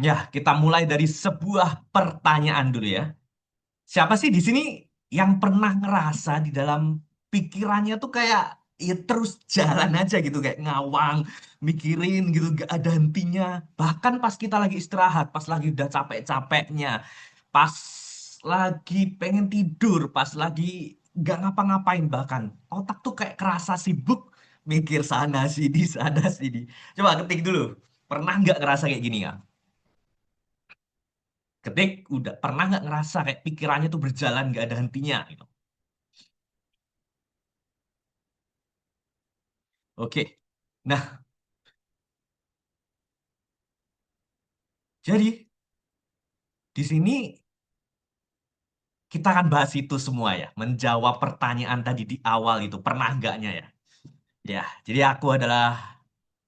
Ya, kita mulai dari sebuah pertanyaan dulu ya. Siapa sih di sini yang pernah ngerasa di dalam pikirannya tuh kayak ya terus jalan aja gitu kayak ngawang, mikirin gitu gak ada hentinya. Bahkan pas kita lagi istirahat, pas lagi udah capek-capeknya, pas lagi pengen tidur, pas lagi gak ngapa-ngapain bahkan otak tuh kayak kerasa sibuk mikir sana sini sana sini. Coba ketik dulu. Pernah nggak ngerasa kayak gini ya? Ketik udah pernah nggak ngerasa kayak pikirannya tuh berjalan nggak ada hentinya gitu. Oke. Nah, jadi di sini kita akan bahas itu semua ya, menjawab pertanyaan tadi di awal itu pernah nggaknya ya. Ya, jadi aku adalah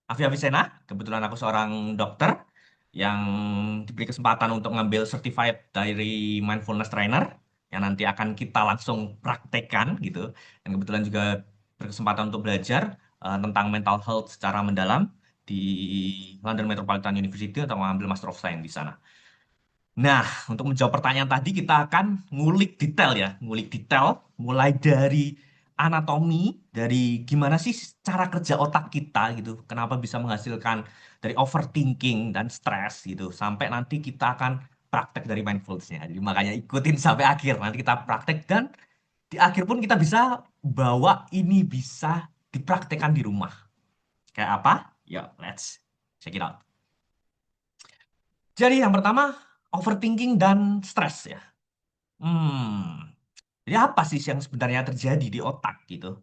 Afi Avicenna. Kebetulan aku seorang dokter yang diberi kesempatan untuk ngambil certified dari mindfulness trainer yang nanti akan kita langsung praktekkan gitu. Dan kebetulan juga berkesempatan untuk belajar tentang mental health secara mendalam di London Metropolitan University untuk mengambil Master of Science di sana. Nah, untuk menjawab pertanyaan tadi kita akan ngulik detail ya, ngulik detail mulai dari anatomi, dari gimana sih cara kerja otak kita gitu, kenapa bisa menghasilkan dari overthinking dan stres gitu, sampai nanti kita akan praktek dari mindfulness-nya. Jadi makanya ikutin sampai akhir, nanti kita praktek dan di akhir pun kita bisa bawa ini bisa dipraktekkan di rumah. Kayak apa? Yuk, let's check it out. Jadi yang pertama, overthinking dan stres ya. Hmm, jadi apa sih yang sebenarnya terjadi di otak gitu?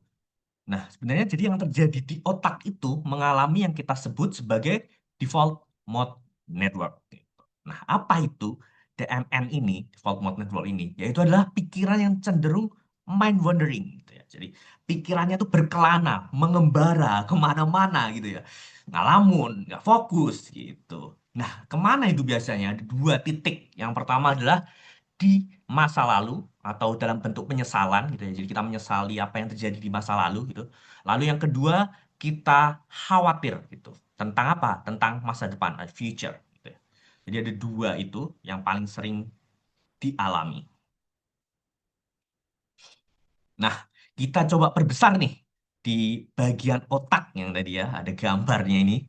Nah, sebenarnya jadi yang terjadi di otak itu mengalami yang kita sebut sebagai default mode network. Gitu. Nah, apa itu DMN ini, default mode network ini? Yaitu adalah pikiran yang cenderung mind wandering gitu ya. Jadi pikirannya tuh berkelana, mengembara kemana-mana gitu ya. Ngalamun, nggak fokus gitu. Nah, kemana itu biasanya? Ada dua titik. Yang pertama adalah di masa lalu atau dalam bentuk penyesalan gitu ya. Jadi kita menyesali apa yang terjadi di masa lalu gitu. Lalu yang kedua, kita khawatir gitu. Tentang apa? Tentang masa depan, future gitu ya. Jadi ada dua itu yang paling sering dialami. Nah, kita coba perbesar nih di bagian otak yang tadi ya, ada gambarnya ini.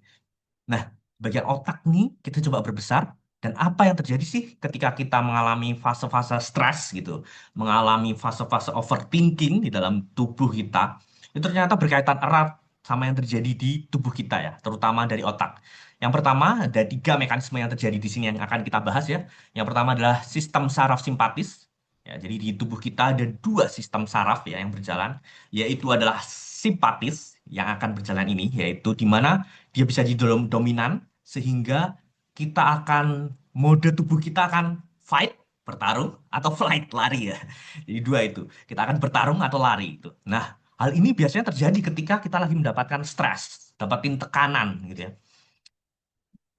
Nah, bagian otak nih kita coba berbesar dan apa yang terjadi sih ketika kita mengalami fase-fase stres gitu, mengalami fase-fase overthinking di dalam tubuh kita, itu ternyata berkaitan erat sama yang terjadi di tubuh kita ya, terutama dari otak. Yang pertama ada tiga mekanisme yang terjadi di sini yang akan kita bahas ya. Yang pertama adalah sistem saraf simpatis. Ya, jadi di tubuh kita ada dua sistem saraf ya yang berjalan, yaitu adalah simpatis yang akan berjalan ini, yaitu di mana dia bisa dominan sehingga kita akan mode tubuh kita akan fight bertarung atau flight lari ya. Jadi dua itu kita akan bertarung atau lari itu. Nah, hal ini biasanya terjadi ketika kita lagi mendapatkan stres, dapatin tekanan gitu ya.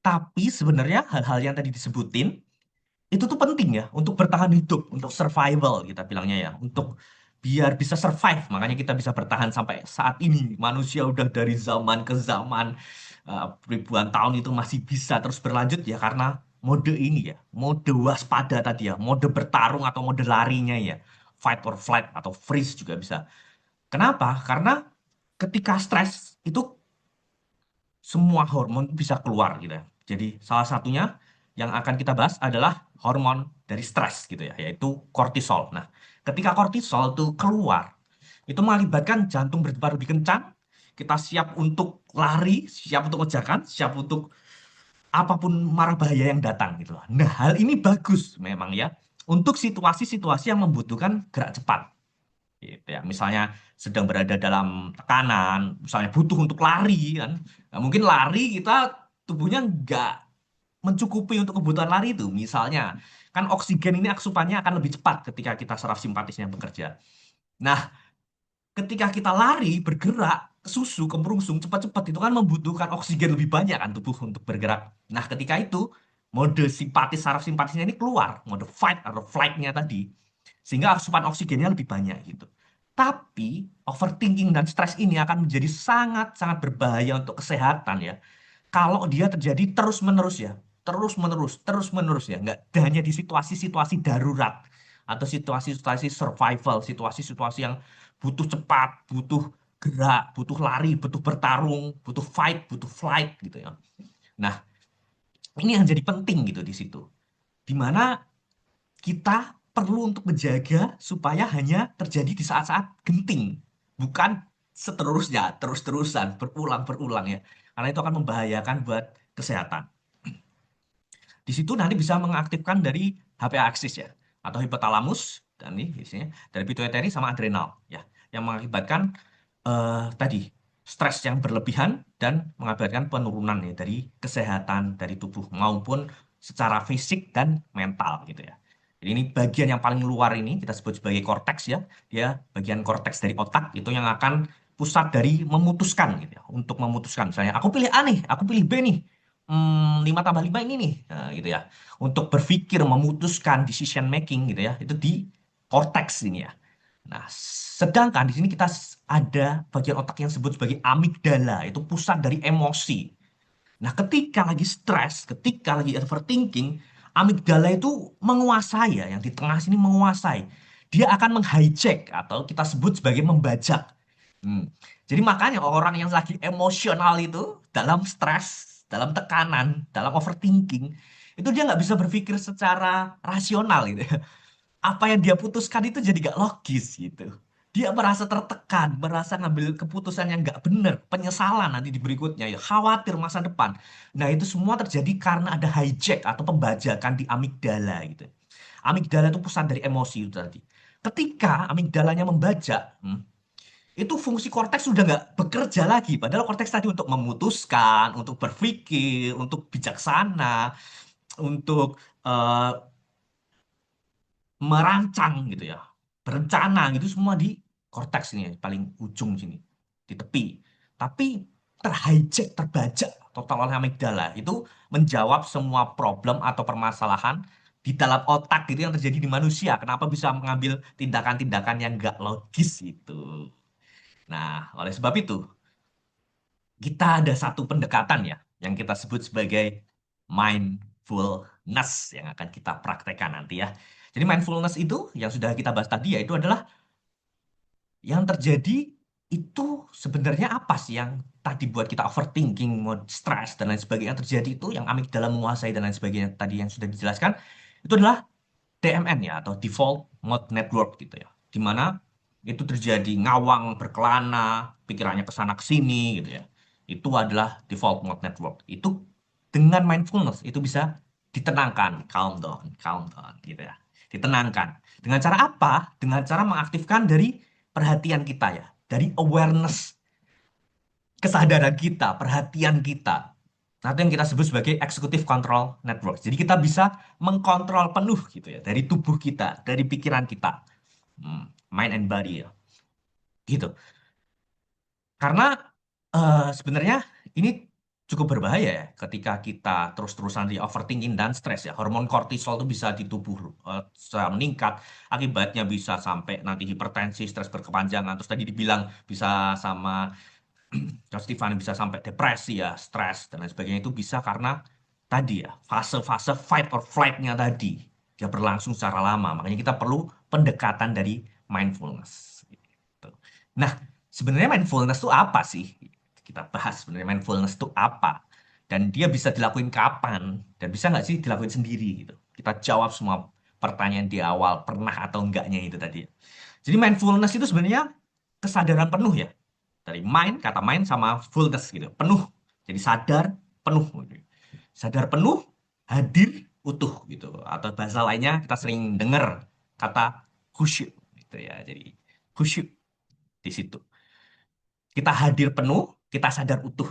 Tapi sebenarnya hal-hal yang tadi disebutin itu tuh penting ya untuk bertahan hidup, untuk survival kita bilangnya ya, untuk biar bisa survive. Makanya kita bisa bertahan sampai saat ini. Manusia udah dari zaman ke zaman ribuan tahun itu masih bisa terus berlanjut ya karena mode ini ya, mode waspada tadi ya, mode bertarung atau mode larinya ya, fight or flight atau freeze juga bisa. Kenapa? Karena ketika stres itu semua hormon bisa keluar gitu ya. Jadi salah satunya yang akan kita bahas adalah hormon dari stres gitu ya, yaitu kortisol. Nah, ketika kortisol itu keluar, itu mengakibatkan jantung berdebar lebih kencang, kita siap untuk lari, siap untuk ngejakan, siap untuk apapun marah bahaya yang datang gitu loh. Nah, hal ini bagus memang ya untuk situasi-situasi yang membutuhkan gerak cepat gitu ya. Misalnya sedang berada dalam tekanan, misalnya butuh untuk lari kan. Nah, mungkin lari kita tubuhnya nggak mencukupi untuk kebutuhan lari itu. Misalnya kan oksigen ini asupannya akan lebih cepat ketika kita saraf simpatisnya bekerja. Nah, ketika kita lari, bergerak, ke susu, kemerungsung, cepat-cepat itu kan membutuhkan oksigen lebih banyak kan tubuh untuk bergerak. Nah, ketika itu mode simpatis, saraf simpatisnya ini keluar, mode fight atau flight-nya tadi. Sehingga asupan oksigennya lebih banyak gitu. Tapi overthinking dan stres ini akan menjadi sangat-sangat berbahaya untuk kesehatan ya. Kalau dia terjadi terus-menerus ya. terus menerus ya. Nggak hanya di situasi-situasi darurat atau situasi-situasi survival, situasi-situasi yang butuh cepat, butuh gerak, butuh lari, butuh bertarung, butuh fight, butuh flight gitu ya. Nah, ini yang jadi penting gitu di situ. Di mana kita perlu untuk menjaga supaya hanya terjadi di saat-saat genting, bukan seterusnya, terus-terusan, berulang-berulang ya. Karena itu akan membahayakan buat kesehatan. Di situ nanti bisa mengaktifkan dari HPA axis ya, atau hipotalamus, dan ini isinya dari pituitary sama adrenal ya, yang mengakibatkan tadi stres yang berlebihan dan mengakibatkan penurunan ya dari kesehatan dari tubuh maupun secara fisik dan mental gitu ya. Jadi ini bagian yang paling luar ini kita sebut sebagai korteks ya. Dia bagian korteks dari otak itu yang akan pusat dari memutuskan gitu ya. Untuk memutuskan misalnya aku pilih A nih, aku pilih B nih. 5 tambah 5 ini nih. Nah, gitu ya. Untuk berpikir, memutuskan decision making gitu ya. Itu di korteks ini ya. Nah, sedangkan di sini kita ada bagian otak yang disebut sebagai amigdala, itu pusat dari emosi. Nah, ketika lagi stres, ketika lagi overthinking, amigdala itu menguasai ya, yang di tengah sini menguasai. Dia akan menghijack atau kita sebut sebagai membajak. Hmm. Jadi makanya orang yang lagi emosional itu dalam stres, dalam tekanan, dalam overthinking, itu dia nggak bisa berpikir secara rasional gitu ya. Apa yang dia putuskan itu jadi gak logis gitu. Dia merasa tertekan, merasa ngambil keputusan yang gak benar, penyesalan nanti di berikutnya, ya khawatir masa depan. Nah itu semua terjadi karena ada hijack atau pembajakan di amigdala gitu. Amigdala itu pusat dari emosi itu tadi. Ketika amigdalanya membajak, itu fungsi korteks sudah nggak bekerja lagi. Padahal korteks tadi untuk memutuskan, untuk berpikir, untuk bijaksana, untuk eh, merancang gitu ya, berencana gitu semua di korteks ini ya, paling ujung sini, di tepi. Tapi terhijack, terbajak total oleh amigdala itu menjawab semua problem atau permasalahan di dalam otak gitu yang terjadi di manusia. Kenapa bisa mengambil tindakan-tindakan yang nggak logis itu. Nah, oleh sebab itu kita ada satu pendekatan ya yang kita sebut sebagai mindfulness yang akan kita praktekkan nanti ya. Jadi mindfulness itu yang sudah kita bahas tadi ya itu adalah yang terjadi itu sebenarnya apa sih yang tadi buat kita overthinking, mood stress dan lain sebagainya yang terjadi itu yang amigdala menguasai dan lain sebagainya tadi yang sudah dijelaskan itu adalah DMN ya atau default mode network gitu ya. Di mana itu terjadi ngawang, berkelana, pikirannya ke sana ke sini gitu ya. Itu adalah default mode network. Itu dengan mindfulness itu bisa ditenangkan, calm down gitu ya. Ditenangkan. Dengan cara apa? Dengan cara mengaktifkan dari perhatian kita ya, dari awareness kesadaran kita, perhatian kita. Nah, itu yang kita sebut sebagai executive control network. Jadi kita bisa mengkontrol penuh gitu ya dari tubuh kita, dari pikiran kita. Mind and body ya. Gitu. Karena sebenarnya ini cukup berbahaya ya ketika kita terus-terusan di overthinking dan stres ya. Hormon kortisol itu bisa di tubuh secara meningkat, akibatnya bisa sampai nanti hipertensi, stres berkepanjangan. Terus tadi dibilang bisa sama Coach Tiffany bisa sampai depresi ya, stres dan lain sebagainya itu bisa karena tadi ya fase-fase fight or flight-nya tadi dia berlangsung secara lama. Makanya kita perlu pendekatan dari mindfulness. Gitu. Nah, sebenarnya mindfulness itu apa sih? Kita bahas sebenarnya mindfulness itu apa dan dia bisa dilakuin kapan dan bisa nggak sih dilakuin sendiri gitu. Kita jawab semua pertanyaan di awal pernah atau enggaknya itu tadi. Jadi mindfulness itu sebenarnya kesadaran penuh ya dari mind, kata mind sama fullness gitu. Penuh. Jadi sadar, penuh. Sadar penuh, hadir, utuh gitu. Atau bahasa lainnya kita sering dengar kata khusyuk gitu ya. Jadi khusyuk di situ. Kita hadir penuh, kita sadar utuh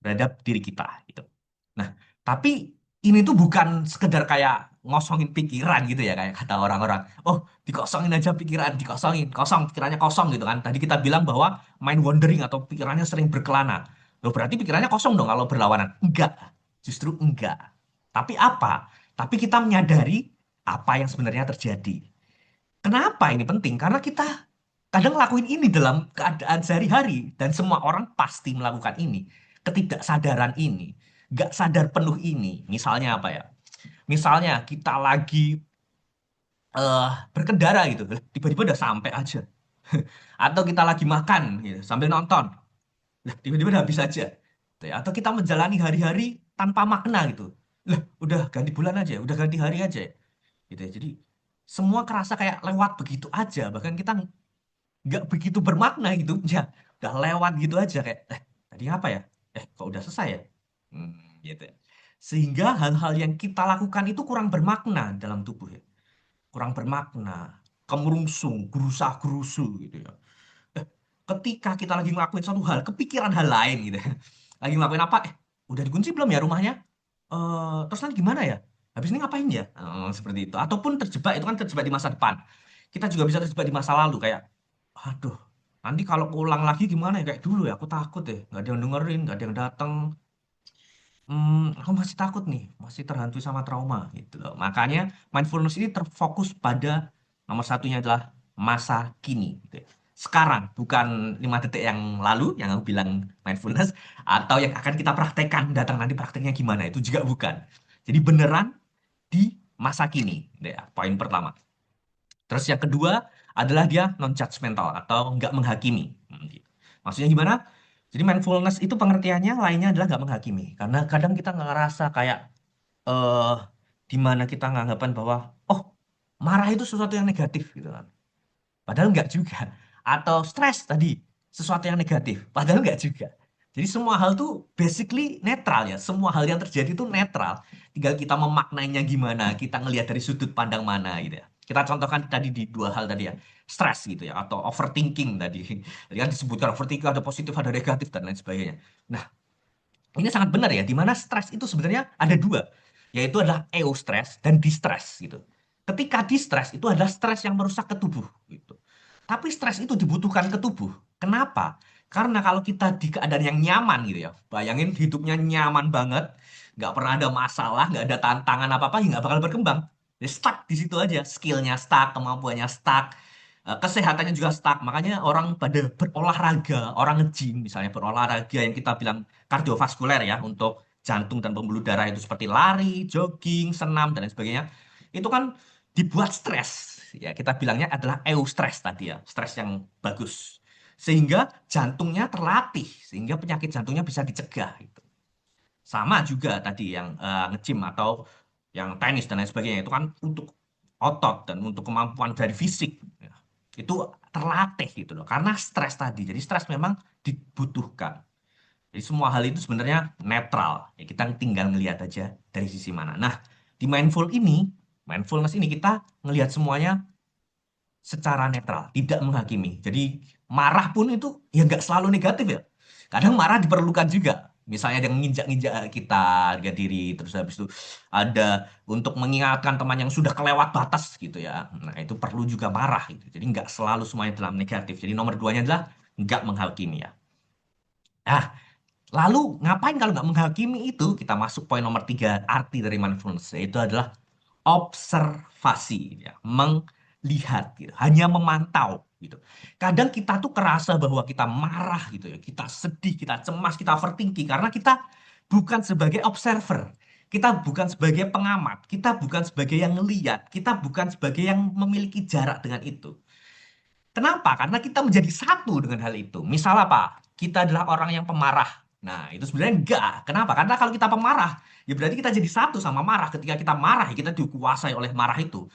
terhadap diri kita gitu. Nah, tapi ini tuh bukan sekedar kayak ngosongin pikiran gitu ya kayak kata orang-orang. Oh, dikosongin aja pikiran, dikosongin, kosong pikirannya kosong gitu kan. Tadi kita bilang bahwa mind wandering atau pikirannya sering berkelana. Loh, berarti pikirannya kosong dong kalau berlawanan. Enggak, justru enggak. Tapi apa? Tapi kita menyadari apa yang sebenarnya terjadi. Kenapa ini penting? Karena kita kadang ngelakuin ini dalam keadaan sehari-hari dan semua orang pasti melakukan ini. Ketidaksadaran ini nggak sadar penuh ini. Misalnya apa ya? Misalnya kita lagi eh berkendara gitu, tiba-tiba udah sampai aja. Atau kita lagi makan gitu, sambil nonton, lah tiba-tiba udah habis aja. Gitu ya. Atau kita menjalani hari-hari tanpa makna gitu. Lah, udah ganti bulan aja, udah ganti hari aja. Gitu ya. Jadi semua kerasa kayak lewat begitu aja, bahkan kita nggak begitu bermakna hidupnya. Udah lewat gitu aja kayak, tadi apa ya? Kok udah selesai ya? Hmm, gitu ya. Sehingga hal-hal yang kita lakukan itu kurang bermakna dalam tubuh ya. Kurang bermakna, kemerungsung, gerusa-gerusu gitu ya. Eh, Ketika kita lagi ngelakuin suatu hal, kepikiran hal lain gitu ya. Lagi ngelakuin apa? Udah dikunci belum ya rumahnya? Terus nanti gimana ya? Habis ini ngapain ya? Seperti itu. Ataupun terjebak, itu kan terjebak di masa depan. Kita juga bisa terjebak di masa lalu kayak, aduh, nanti kalau ulang lagi gimana ya kayak dulu ya? Aku takut deh, nggak ada yang dengerin, nggak ada yang datang. Aku masih takut nih, masih terhantui sama trauma gitu loh. Makanya mindfulness ini terfokus pada nomor satunya adalah masa kini. Gitu ya. Sekarang, bukan 5 detik yang lalu yang aku bilang mindfulness, atau yang akan kita praktekkan datang nanti prakteknya gimana itu juga bukan. Jadi beneran di masa kini, gitu ya, poin pertama. Terus yang kedua adalah dia non-judgmental atau nggak menghakimi. Gitu. Maksudnya gimana? Jadi mindfulness itu pengertiannya lainnya adalah nggak menghakimi. Karena kadang kita nggak ngerasa kayak eh di mana kita nganggapan bahwa oh marah itu sesuatu yang negatif gitu kan. Padahal nggak juga. Atau stres tadi sesuatu yang negatif. Padahal nggak juga. Jadi semua hal tuh basically netral ya. Semua hal yang terjadi itu netral. Tinggal kita memaknainya gimana, kita ngelihat dari sudut pandang mana gitu ya. Kita contohkan tadi di dua hal tadi ya. Stres gitu ya atau overthinking tadi. Tadi kan disebutkan overthinking ada positif, ada negatif dan lain sebagainya. Nah, ini sangat benar ya, di mana stres itu sebenarnya ada dua, yaitu adalah eustress dan distress gitu. Ketika distress itu adalah stres yang merusak ke tubuh gitu. Tapi stres itu dibutuhkan ke tubuh. Kenapa? Karena kalau kita di keadaan yang nyaman gitu ya, bayangin hidupnya nyaman banget, nggak pernah ada masalah, nggak ada tantangan apa-apa, ya nggak bakal berkembang. Ya stuck di situ aja, skillnya stuck, kemampuannya stuck, kesehatannya juga stuck. Makanya orang pada berolahraga, orang nge-gym misalnya berolahraga yang kita bilang kardiovaskuler ya untuk jantung dan pembuluh darah itu seperti lari, jogging, senam dan lain sebagainya. Itu kan dibuat stres. Ya, kita bilangnya adalah eustress tadi ya, stres yang bagus. Sehingga jantungnya terlatih, sehingga penyakit jantungnya bisa dicegah gitu. Sama juga tadi yang nge-gym atau yang tenis dan lain sebagainya itu kan untuk otot dan untuk kemampuan dari fisik. Ya. Itu terlatih gitu loh, karena stres tadi. Jadi stres memang dibutuhkan. Jadi semua hal itu sebenarnya netral. Ya kita tinggal ngelihat aja dari sisi mana. Nah, di mindfulness ini kita ngelihat semuanya secara netral, tidak menghakimi. Jadi marah pun itu ya nggak selalu negatif ya. Kadang marah diperlukan juga. Misalnya ada yang nginjak-nginjak kita harga diri, terus habis itu ada untuk mengingatkan teman yang sudah kelewat batas gitu ya. Nah itu perlu juga marah gitu. Jadi nggak selalu semuanya dalam negatif. Jadi nomor duanya adalah nggak menghakimi ya. Nah, lalu ngapain kalau nggak menghakimi itu? Kita masuk poin nomor tiga arti dari mindfulness, yaitu adalah observasi, ya. Melihat, gitu. Hanya memantau, gitu. Kadang kita tuh kerasa bahwa kita marah, gitu ya, kita sedih, kita cemas, kita overthinking karena kita bukan sebagai observer, kita bukan sebagai pengamat, kita bukan sebagai yang ngeliat, kita bukan sebagai yang memiliki jarak dengan itu. Kenapa? Karena kita menjadi satu dengan hal itu. Misal apa? Kita adalah orang yang pemarah. Nah, itu sebenarnya enggak. Kenapa? Karena kalau kita pemarah, ya berarti kita jadi satu sama marah. Ketika kita marah, ya kita dikuasai oleh marah itu.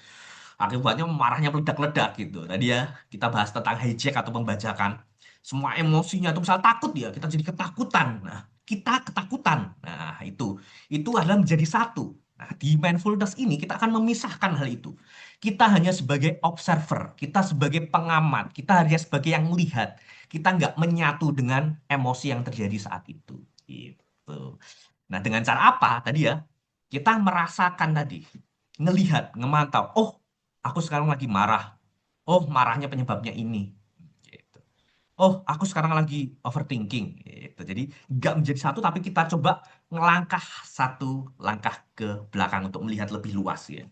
Akibatnya marahnya meledak-ledak gitu. Tadi ya, kita bahas tentang hijack atau pembajakan. Semua emosinya itu misal takut ya, kita jadi ketakutan. Nah, kita ketakutan. Nah, itu adalah menjadi satu. Nah, di mindfulness ini kita akan memisahkan hal itu. Kita hanya sebagai observer, kita sebagai pengamat, kita hanya sebagai yang melihat. Kita nggak menyatu dengan emosi yang terjadi saat itu. Gitu. Nah, dengan cara apa tadi ya? Kita merasakan tadi, ngelihat, ngemantau. Oh, aku sekarang lagi marah. Oh, marahnya penyebabnya ini. Gitu. Oh, aku sekarang lagi overthinking. Gitu. Jadi nggak menjadi satu, tapi kita coba ngelangkah satu langkah ke belakang untuk melihat lebih luas ya.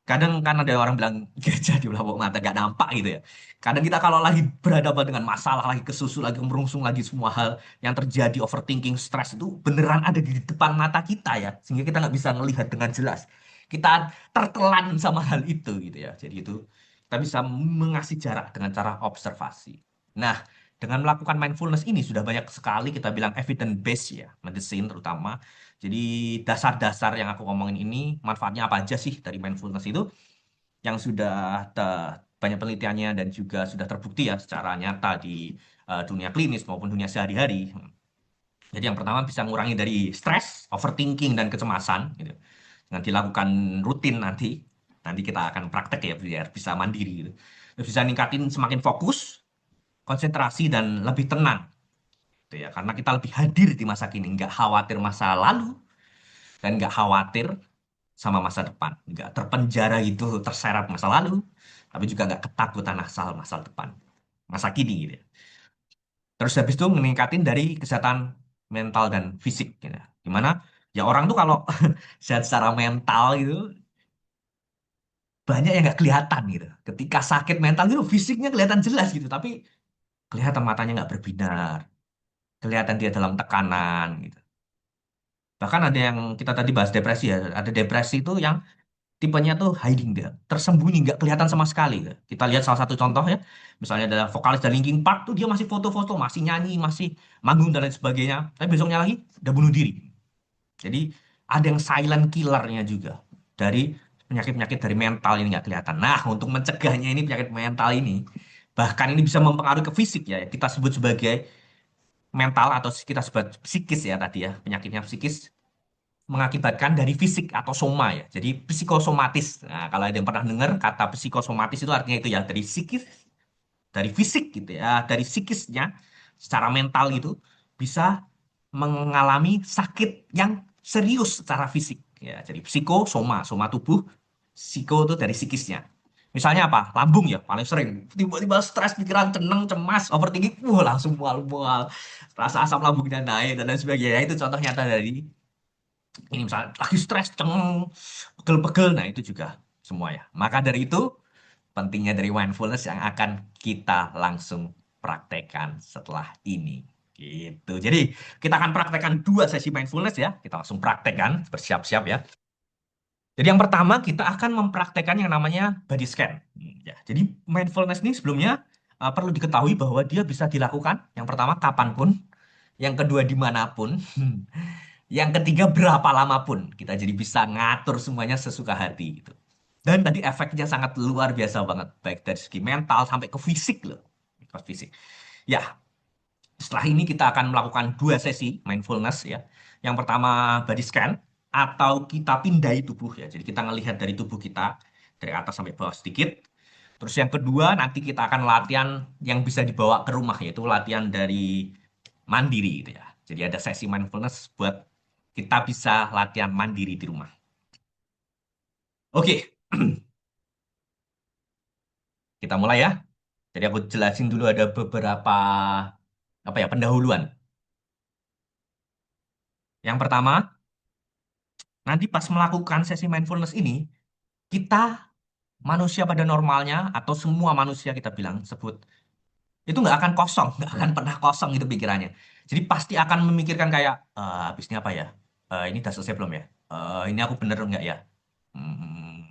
Kadang kan ada orang bilang gajah di pelapuk mata gak nampak gitu ya. Kadang kita kalau lagi berhadapan dengan masalah, lagi kesusu, lagi merungsung, lagi semua hal yang terjadi, overthinking, stres itu beneran ada di depan mata kita ya. Sehingga kita nggak bisa melihat dengan jelas. Kita tertelan sama hal itu gitu ya. Jadi itu kita bisa mengasih jarak dengan cara observasi. Nah, dengan melakukan mindfulness ini sudah banyak sekali kita bilang evidence based ya, medicine terutama. Jadi dasar-dasar yang aku ngomongin ini manfaatnya apa aja sih dari mindfulness itu yang sudah banyak penelitiannya dan juga sudah terbukti ya secara nyata di dunia klinis maupun dunia sehari-hari. Jadi yang pertama bisa mengurangi dari stres, overthinking dan kecemasan gitu. Dengan dilakukan rutin nanti kita akan praktek ya biar bisa mandiri gitu. Terus bisa ningkatin semakin fokus, konsentrasi dan lebih tenang gitu ya. Karena kita lebih hadir di masa kini, nggak khawatir masa lalu dan nggak khawatir sama masa depan. Nggak terpenjara gitu, terseret masa lalu, tapi juga nggak ketakutan asal masa depan, masa kini gitu ya. Terus habis itu meningkatin dari kesehatan mental dan fisik gitu. Gimana? Ya orang tuh kalau sehat secara mental gitu, banyak yang nggak kelihatan gitu. Ketika sakit mental gitu, fisiknya kelihatan jelas gitu, tapi kelihatan matanya nggak berbinar, kelihatan dia dalam tekanan gitu. Bahkan ada yang kita tadi bahas depresi ya, ada depresi itu yang tipenya tuh hiding dia, tersembunyi, nggak kelihatan sama sekali. Kita lihat salah satu contoh ya, misalnya ada vokalis dari Linkin Park tuh dia masih foto-foto, masih nyanyi, masih manggung dan lain sebagainya, tapi besoknya lagi udah bunuh diri. Jadi ada yang silent killernya juga dari penyakit-penyakit dari mental ini nggak kelihatan. Nah, untuk mencegahnya ini penyakit mental ini, bahkan ini bisa mempengaruhi ke fisik ya, kita sebut sebagai mental atau kita sebut psikis ya tadi ya, penyakitnya psikis mengakibatkan dari fisik atau soma ya. Jadi psikosomatis. Nah, kalau ada yang pernah dengar kata psikosomatis itu artinya itu ya dari psikis, dari fisik gitu ya, dari psikisnya secara mental gitu bisa mengalami sakit yang serius secara fisik ya. Jadi psikosoma, soma tubuh, psiko itu dari psikisnya. Misalnya apa? Lambung ya, paling sering. Tiba-tiba stres, pikiran tenang, cemas, overthinking, wah langsung mual-mual. Rasa asam lambungnya naik dan lain sebagainya. Itu contoh nyata dari ini misalnya lagi stres, cengeng, pegel-pegel, nah itu juga semua ya. Maka dari itu, pentingnya dari mindfulness yang akan kita langsung praktekkan setelah ini. Gitu. Jadi, kita akan praktekkan dua sesi mindfulness ya. Kita langsung praktekkan, bersiap-siap ya. Jadi yang pertama, kita akan mempraktekkan yang namanya body scan. Ya, jadi mindfulness ini sebelumnya perlu diketahui bahwa dia bisa dilakukan yang pertama kapanpun, yang kedua dimanapun, yang ketiga, berapa lama pun kita jadi bisa ngatur semuanya sesuka hati gitu. Dan tadi efeknya sangat luar biasa banget, baik dari segi mental sampai ke fisik loh, ke fisik. Ya, setelah ini kita akan melakukan dua sesi mindfulness ya. Yang pertama body scan atau kita pindai tubuh ya. Jadi kita ngelihat dari tubuh kita dari atas sampai bawah sedikit. Terus yang kedua nanti kita akan latihan yang bisa dibawa ke rumah yaitu latihan dari mandiri gitu ya. Jadi ada sesi mindfulness buat kita bisa latihan mandiri di rumah. Oke, kita mulai ya. Jadi aku jelasin dulu ada beberapa apa ya pendahuluan. Yang pertama, nanti pas melakukan sesi mindfulness ini, kita manusia pada normalnya atau semua manusia kita bilang sebut itu nggak akan kosong, nggak akan pernah kosong itu pikirannya. Jadi pasti akan memikirkan kayak habis ini apa ya? Ini udah selesai belum ya? Ini aku bener nggak ya? Hmm,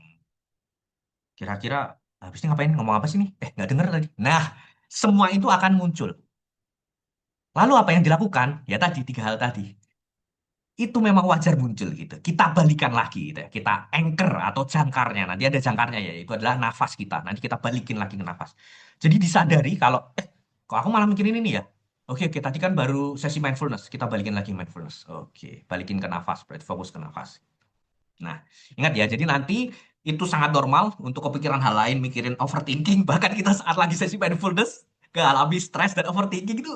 kira-kira habis ini ngapain? Ngomong apa sih nih? Nggak denger tadi. Nah, semua itu akan muncul. Lalu apa yang dilakukan? Ya tadi tiga hal tadi. Itu memang wajar muncul gitu. Kita balikan lagi gitu ya. Kita anchor atau jangkarnya. Nanti ada jangkarnya ya. Itu adalah nafas kita. Nanti kita balikin lagi ke nafas. Jadi disadari kalau, kok aku malah mikirin ini ya? Oke, oke. Tadi kan baru sesi mindfulness. Kita balikin lagi mindfulness. Oke. Balikin ke nafas. Berarti fokus ke nafas. Nah, ingat ya. Jadi nanti itu sangat normal untuk kepikiran hal lain, mikirin overthinking. Bahkan kita saat lagi sesi mindfulness, alami stres dan overthinking itu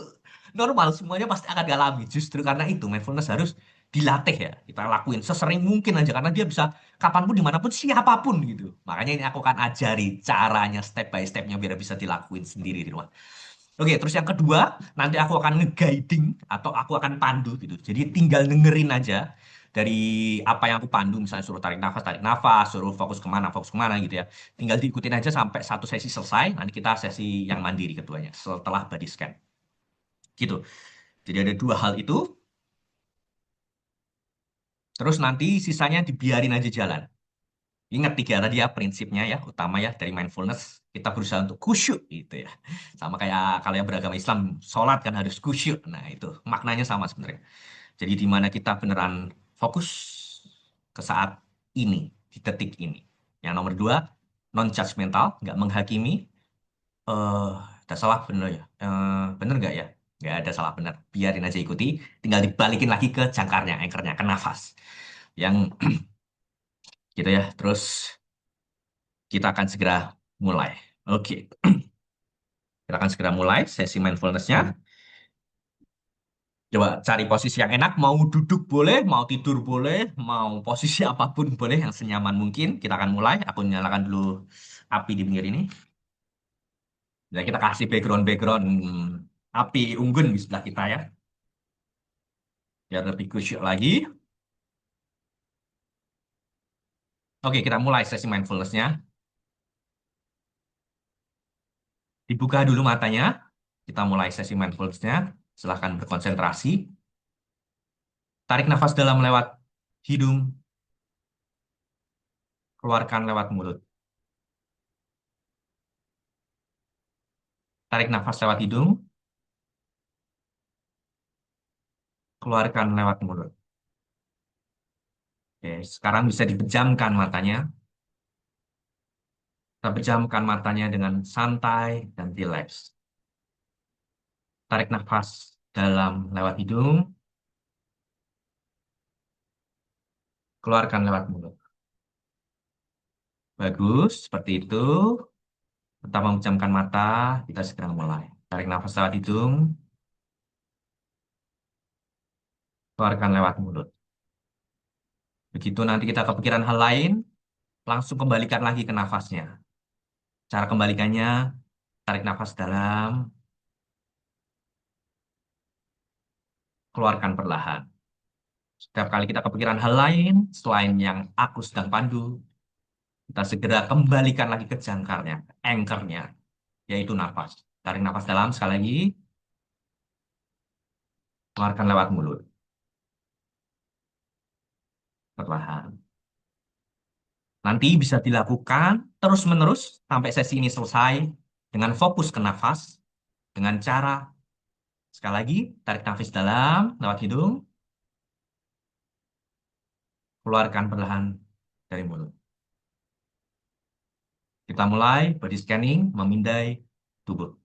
normal. Semuanya pasti akan dialami. Justru karena itu mindfulness harus dilatih ya. Kita lakuin sesering mungkin aja. Karena dia bisa kapanpun, dimanapun, siapapun gitu. Makanya ini aku akan ajari caranya step by stepnya biar bisa dilakuin sendiri di rumah. Oke, terus yang kedua, nanti aku akan nge-guiding atau aku akan pandu gitu. Jadi tinggal dengerin aja dari apa yang aku pandu, misalnya suruh tarik nafas, suruh fokus kemana gitu ya. Tinggal diikutin aja sampai satu sesi selesai. Nanti kita sesi yang mandiri keduanya setelah body scan. Gitu. Jadi ada dua hal itu. Terus nanti sisanya dibiarin aja jalan. Ingat tiga tadi ya prinsipnya ya, utama ya dari mindfulness. Kita berusaha untuk khusyuk gitu ya. Sama kayak kalau yang beragama Islam, sholat kan harus khusyuk. Nah itu maknanya sama sebenarnya. Jadi di mana kita beneran fokus ke saat ini, di detik ini. Yang nomor dua, non-judgmental, nggak menghakimi. Eh, ada salah bener ya? Bener nggak ya? Nggak ada salah bener. Biarin aja ikuti. Tinggal dibalikin lagi ke jangkarnya, anchornya, ke nafas. Yang gitu ya. Terus kita akan segera mulai. Oke, kita akan segera mulai sesi mindfulness-nya. Coba cari posisi yang enak, mau duduk boleh, mau tidur boleh, mau posisi apapun boleh yang senyaman mungkin. Kita akan mulai. Aku nyalakan dulu api di pinggir ini. Ya, kita kasih background-background api unggun di sebelah kita ya. Biar lebih khusyuk lagi. Oke, kita mulai sesi mindfulness-nya. Dibuka dulu matanya. Kita mulai sesi mindfulness-nya. Silahkan berkonsentrasi. Tarik nafas dalam lewat hidung, keluarkan lewat mulut. Tarik nafas lewat hidung, keluarkan lewat mulut. Oke, sekarang bisa dipejamkan matanya. Kita pejamkan matanya dengan santai dan rileks. Tarik nafas dalam lewat hidung, keluarkan lewat mulut. Bagus, seperti itu. Tetap memejamkan mata, kita segera mulai. Tarik nafas lewat hidung, keluarkan lewat mulut. Begitu nanti kita kepikiran hal lain, langsung kembalikan lagi ke nafasnya. Cara kembalikannya, tarik nafas dalam, keluarkan perlahan. Setiap kali kita kepikiran hal lain, selain yang aku sedang pandu, kita segera kembalikan lagi ke jangkarnya, anchornya, yaitu nafas. Tarik nafas dalam sekali lagi, keluarkan lewat mulut, perlahan. Nanti bisa dilakukan terus-menerus sampai sesi ini selesai dengan fokus ke nafas, dengan cara, sekali lagi, tarik nafas dalam lewat hidung, keluarkan perlahan dari mulut. Kita mulai body scanning, memindai tubuh.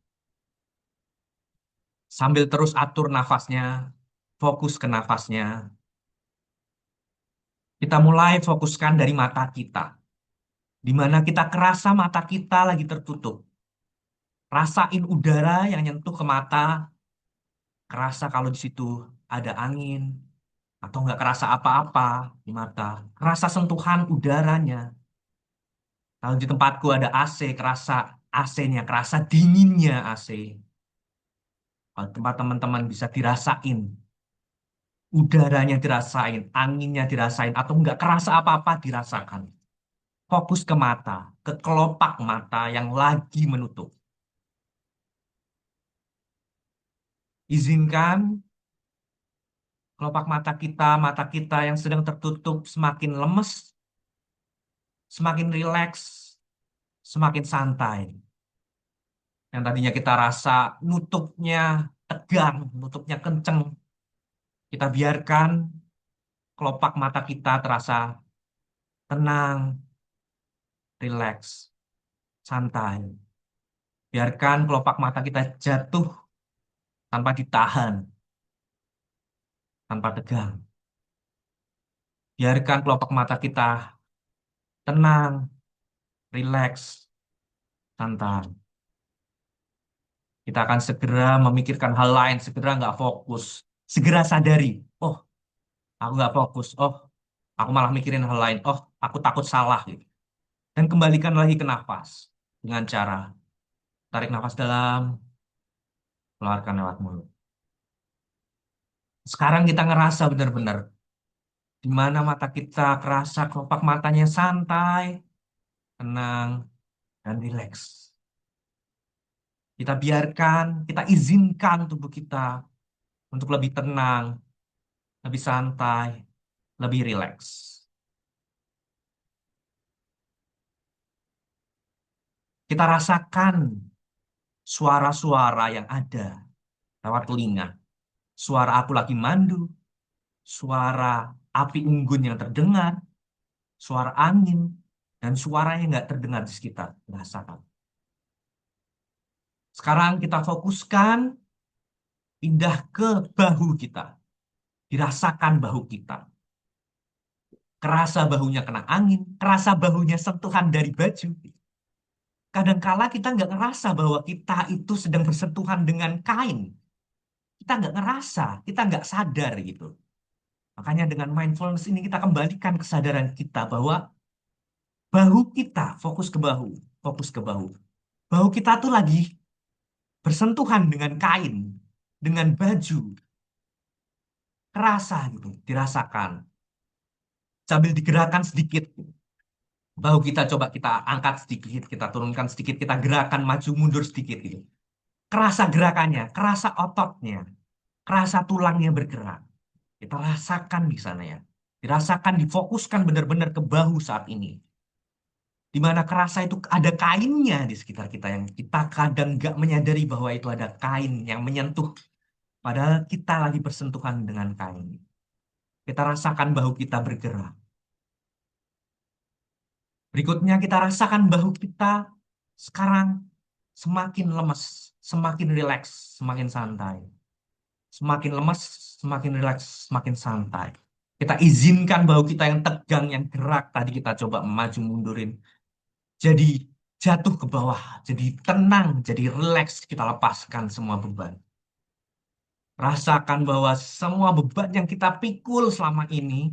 Sambil terus atur nafasnya, fokus ke nafasnya. Kita mulai fokuskan dari mata kita. Di mana kita kerasa mata kita lagi tertutup. Rasain udara yang nyentuh ke mata. Kerasa kalau di situ ada angin. Atau nggak kerasa apa-apa di mata. Kerasa sentuhan udaranya. Kalau di tempatku ada AC, kerasa AC-nya, kerasa dinginnya AC. Kalau tempat teman-teman bisa dirasain udaranya dirasain, anginnya dirasain, atau nggak kerasa apa-apa dirasakan. Fokus ke mata, ke kelopak mata yang lagi menutup. Izinkan kelopak mata kita yang sedang tertutup semakin lemes, semakin rileks, semakin santai. Yang tadinya kita rasa nutupnya tegang, nutupnya kenceng, kita biarkan kelopak mata kita terasa tenang, rileks, santai. Biarkan kelopak mata kita jatuh tanpa ditahan, tanpa tegang. Biarkan kelopak mata kita tenang, rileks, santai. Kita akan segera memikirkan hal lain, segera nggak fokus. Segera sadari, oh aku nggak fokus, oh aku malah mikirin hal lain, oh aku takut salah. Gitu. Dan kembalikan lagi ke nafas dengan cara tarik nafas dalam, keluarkan lewat mulut. Sekarang kita ngerasa benar-benar di mana mata kita kerasa kelopak matanya santai, tenang, dan rileks. Kita biarkan, kita izinkan tubuh kita untuk lebih tenang, lebih santai, lebih rileks. Kita rasakan suara-suara yang ada lewat telinga. Suara aku lagi mandu, suara api unggun yang terdengar, suara angin, dan suara yang nggak terdengar di sekitar. Rasakan. Sekarang kita fokuskan, pindah ke bahu kita. Dirasakan bahu kita. Kerasa bahunya kena angin, kerasa bahunya sentuhan dari baju. Kadangkala kita nggak ngerasa bahwa kita itu sedang bersentuhan dengan kain. Kita nggak ngerasa, kita nggak sadar gitu. Makanya dengan mindfulness ini kita kembalikan kesadaran kita bahwa bahu kita, fokus ke bahu, fokus ke bahu. Bahu kita tuh lagi bersentuhan dengan kain, dengan baju, kerasa gitu, dirasakan. Sambil digerakkan sedikit, bahu kita coba kita angkat sedikit, kita turunkan sedikit, kita gerakan maju mundur sedikit gitu. Kerasa gerakannya, kerasa ototnya, kerasa tulangnya bergerak. Kita rasakan di sana ya. Dirasakan, difokuskan benar-benar ke bahu saat ini. Di mana kerasa itu ada kainnya di sekitar kita yang kita kadang nggak menyadari bahwa itu ada kain yang menyentuh. Padahal kita lagi bersentuhan dengan kain. Kita rasakan bahu kita bergerak. Berikutnya kita rasakan bahu kita sekarang semakin lemas, semakin rileks, semakin santai. Semakin lemas, semakin rileks, semakin santai. Kita izinkan bahu kita yang tegang, yang gerak tadi kita coba maju mundurin. Jadi jatuh ke bawah, jadi tenang, jadi rileks, kita lepaskan semua beban. Rasakan bahwa semua beban yang kita pikul selama ini,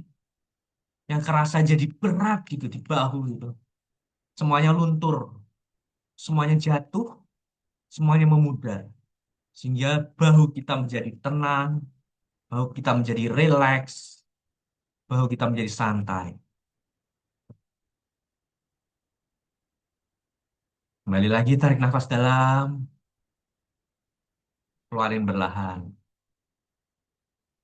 yang kerasa jadi berat gitu di bahu gitu, semuanya luntur, semuanya jatuh, semuanya memudar. Sehingga bahu kita menjadi tenang, bahu kita menjadi rileks, bahu kita menjadi santai. Kembali lagi tarik nafas dalam, keluarin berlahan.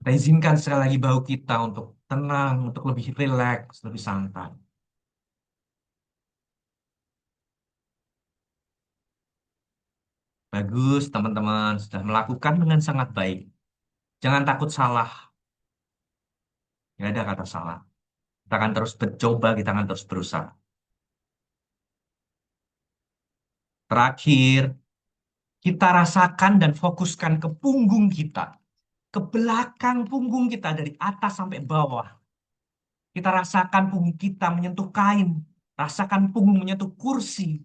Kita izinkan sekali lagi bahu kita untuk tenang, untuk lebih rileks, lebih santai. Bagus, teman-teman sudah melakukan dengan sangat baik. Jangan takut salah, nggak ada kata salah. Kita akan terus mencoba, kita akan terus berusaha. Terakhir, kita rasakan dan fokuskan ke punggung kita, ke belakang punggung kita dari atas sampai bawah. Kita rasakan punggung kita menyentuh kain, rasakan punggung menyentuh kursi,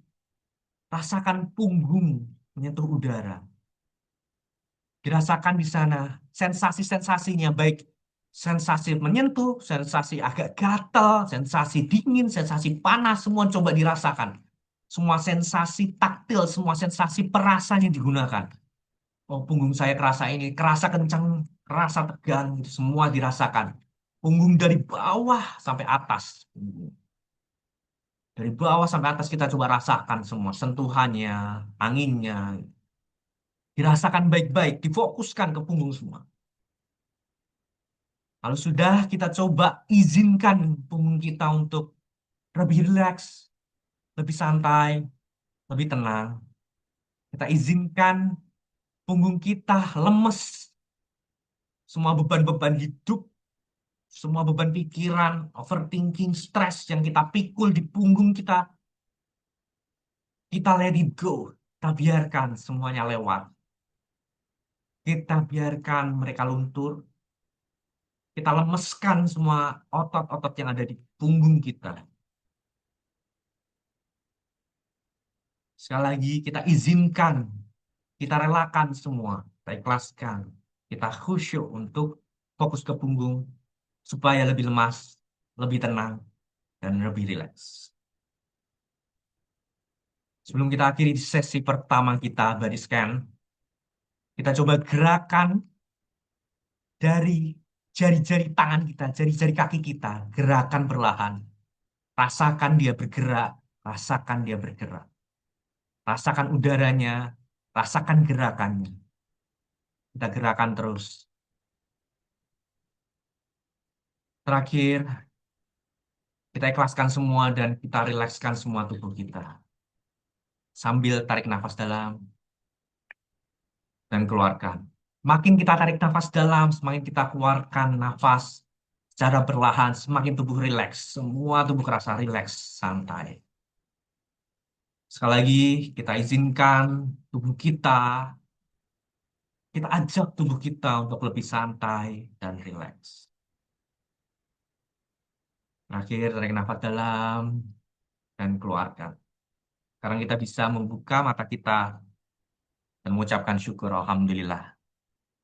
rasakan punggung menyentuh udara. Dirasakan di sana sensasi-sensasinya, baik sensasi menyentuh, sensasi agak gatal, sensasi dingin, sensasi panas, semua coba dirasakan. Semua sensasi taktil, semua sensasi perasaan yang digunakan. Oh, punggung saya kerasa ini, kerasa kencang, kerasa tegang, itu semua dirasakan. Punggung dari bawah sampai atas. Dari bawah sampai atas kita coba rasakan semua sentuhannya, anginnya. Dirasakan baik-baik, difokuskan ke punggung semua. Kalau sudah, kita coba izinkan punggung kita untuk lebih rileks, lebih santai, lebih tenang. Kita izinkan punggung kita lemes, semua beban-beban hidup, semua beban pikiran, overthinking, stres yang kita pikul di punggung kita, kita let it go. Kita biarkan semuanya lewat. Kita biarkan mereka luntur. Kita lemeskan semua otot-otot yang ada di punggung kita. Sekali lagi, kita izinkan, kita relakan semua, kita ikhlaskan, kita khusyuk untuk fokus ke punggung supaya lebih lemas, lebih tenang, dan lebih rileks. Sebelum kita akhiri di sesi pertama kita body scan, kita coba gerakan dari jari-jari tangan kita, jari-jari kaki kita, gerakan perlahan. Rasakan dia bergerak, rasakan dia bergerak. Rasakan udaranya, rasakan gerakannya. Kita gerakan terus. Terakhir, kita ikhlaskan semua dan kita rilekskan semua tubuh kita. Sambil tarik nafas dalam dan keluarkan. Makin kita tarik nafas dalam, semakin kita keluarkan nafas secara perlahan, semakin tubuh rileks. Semua tubuh kerasa rileks, santai. Sekali lagi, kita izinkan tubuh kita ajak tubuh kita untuk lebih santai dan rileks. Terakhir, tarik nafas dalam dan keluarkan. Sekarang kita bisa membuka mata kita dan mengucapkan syukur Alhamdulillah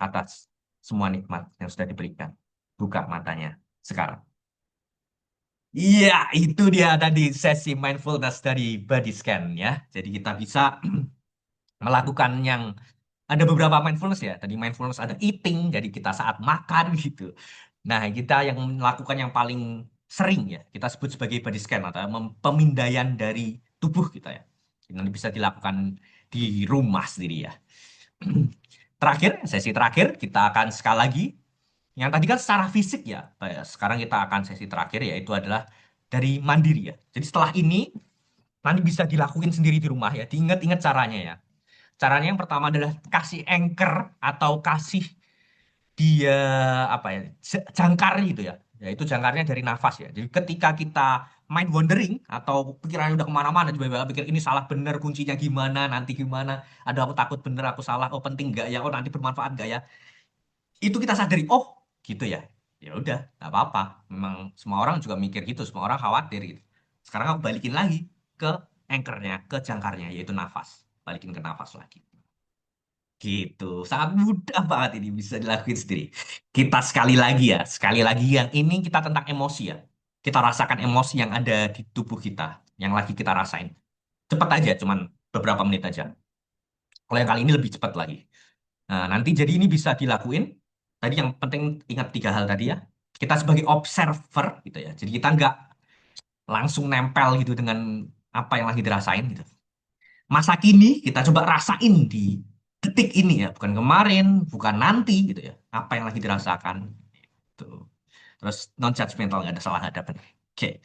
atas semua nikmat yang sudah diberikan. Buka matanya sekarang. Iya, itu dia tadi sesi mindfulness dari body scan ya. Jadi kita bisa melakukan yang ada beberapa mindfulness ya. Tadi mindfulness ada eating, jadi kita saat makan gitu. Nah, kita yang melakukan yang paling sering ya, kita sebut sebagai body scan atau pemindaian dari tubuh kita ya. Ini nanti bisa dilakukan di rumah sendiri ya. Terakhir, sesi terakhir kita akan sekali lagi. Yang tadi kan secara fisik ya. Sekarang kita akan sesi terakhir yaitu adalah dari mandiri ya. Jadi setelah ini nanti bisa dilakuin sendiri di rumah ya. Diingat-ingat caranya ya. Caranya yang pertama adalah kasih anchor atau kasih dia apa ya jangkar gitu ya. Yaitu jangkarnya dari nafas ya. Jadi ketika kita mind wandering atau pikirannya udah kemana-mana, coba pikir ini salah bener kuncinya gimana, nanti gimana, ada aku takut bener aku salah, oh penting nggak ya, oh nanti bermanfaat nggak ya, itu kita sadari, oh gitu ya, ya udah nggak apa-apa, memang semua orang juga mikir gitu, semua orang khawatir gitu. Sekarang aku balikin lagi ke anchornya, ke jangkarnya, yaitu nafas, balikin ke nafas lagi. Gitu, sangat mudah banget ini bisa dilakuin sendiri. Kita sekali lagi ya, sekali lagi yang ini kita tentang emosi ya. Kita rasakan emosi yang ada di tubuh kita, yang lagi kita rasain. Cepat aja, cuman beberapa menit aja. Kalau yang kali ini lebih cepat lagi. Nah, nanti jadi ini bisa dilakuin. Tadi yang penting ingat tiga hal tadi ya. Kita sebagai observer gitu ya. Jadi kita nggak langsung nempel gitu dengan apa yang lagi dirasain gitu. Masa kini kita coba rasain di detik ini ya. Bukan kemarin, bukan nanti gitu ya. Apa yang lagi dirasakan. Gitu. Terus non-judgmental, nggak ada salah, nggak ada benar. Oke.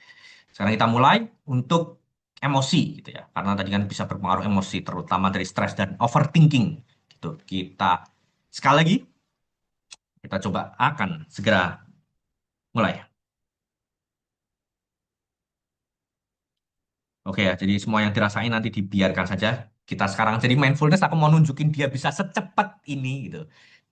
Sekarang kita mulai untuk emosi gitu ya. Karena tadi kan bisa berpengaruh emosi, terutama dari stres dan overthinking gitu. Kita sekali lagi kita coba akan segera mulai. Oke ya, jadi semua yang dirasain nanti dibiarkan saja. Kita sekarang jadi mindfulness, aku mau nunjukin dia bisa secepat ini gitu.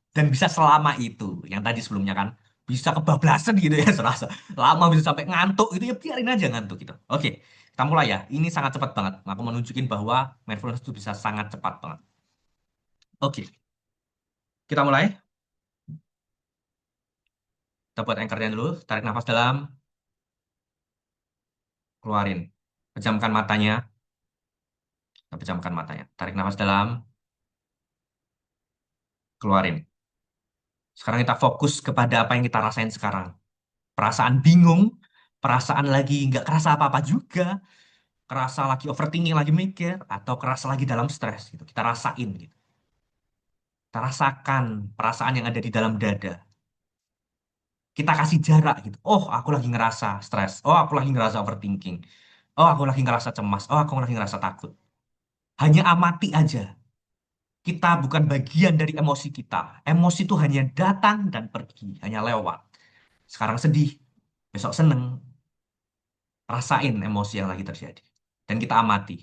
Dan bisa selama itu. Yang tadi sebelumnya kan bisa kebablasan gitu ya, serasa. Lama bisa sampai ngantuk gitu ya, biarin aja ngantuk gitu. Oke, kita mulai ya. Ini sangat cepat banget. Aku mau nunjukin bahwa mindfulness itu bisa sangat cepat banget. Oke, kita mulai. Kita buat anchornya dulu. Tarik nafas dalam, keluarin. Pejamkan matanya. Kita pejamkan matanya. Tarik nafas dalam, keluarin. Sekarang kita fokus kepada apa yang kita rasain sekarang. Perasaan bingung, perasaan lagi nggak kerasa apa-apa juga, kerasa lagi overthinking, lagi mikir, atau kerasa lagi dalam stres gitu. Kita rasain gitu. Kita rasakan perasaan yang ada di dalam dada. Kita kasih jarak gitu. Oh, aku lagi ngerasa stres. Oh, aku lagi ngerasa overthinking. Oh, aku lagi ngerasa cemas. Oh, aku lagi ngerasa takut. Hanya amati aja. Kita bukan bagian dari emosi kita. Emosi itu hanya datang dan pergi, hanya lewat. Sekarang sedih, besok seneng. Rasain emosi yang lagi terjadi. Dan kita amati.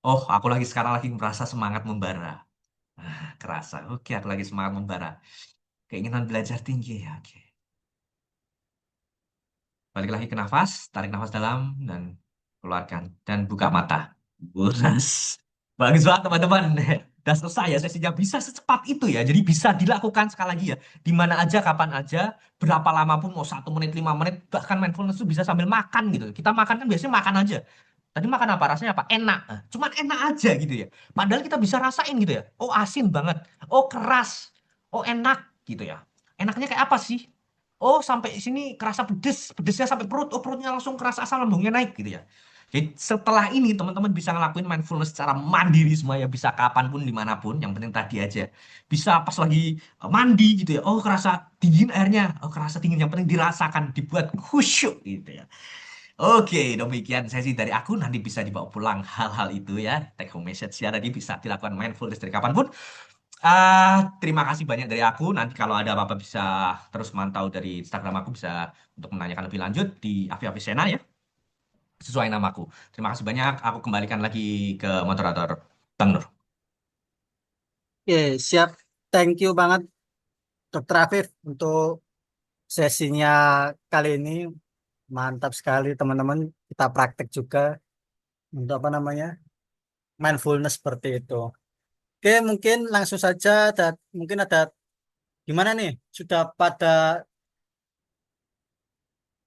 Oh, aku lagi sekarang lagi merasa semangat membara. Ah, kerasa. Oke, aku lagi semangat membara. Keinginan belajar tinggi ya. Oke. Balik lagi ke nafas, tarik nafas dalam dan keluarkan dan buka mata. Buras. Bagus banget teman-teman. Dan selesai ya sesinya bisa secepat itu ya. Jadi bisa dilakukan sekali lagi ya. Di mana aja, kapan aja, berapa lama pun mau 1 menit, 5 menit, bahkan mindfulness itu bisa sambil makan gitu. Kita makan kan biasanya makan aja. Tadi makan apa? Rasanya apa? Enak. Nah, cuman enak aja gitu ya. Padahal kita bisa rasain gitu ya. Oh asin banget. Oh keras. Oh enak gitu ya. enaknya kayak apa sih? Oh, sampai sini kerasa pedes, pedesnya sampai perut, oh perutnya langsung kerasa asam lambungnya naik gitu ya. Jadi setelah ini teman-teman bisa ngelakuin mindfulness secara mandiri semua ya, bisa kapanpun dimanapun. Yang penting tadi aja bisa pas lagi mandi gitu ya. Oh kerasa dingin airnya, oh kerasa dingin. Yang penting dirasakan, dibuat khusyuk gitu ya. Oke, demikian sesi dari aku. Nanti bisa dibawa pulang hal-hal itu ya. Take home message ya. Tadi bisa dilakukan mindfulness dari kapanpun. Terima kasih banyak dari aku. Nanti kalau ada apa-apa bisa terus mantau dari Instagram aku, bisa untuk menanyakan lebih lanjut di Afi Avicenna ya, sesuai namaku. Terima kasih banyak. Aku kembalikan lagi ke moderator Bang Nur. Oke, siap. Thank you banget Dokter Afif untuk sesinya kali ini. Mantap sekali teman-teman. Kita praktek juga untuk apa namanya mindfulness seperti itu. Oke, mungkin langsung saja. Mungkin ada gimana nih? Sudah pada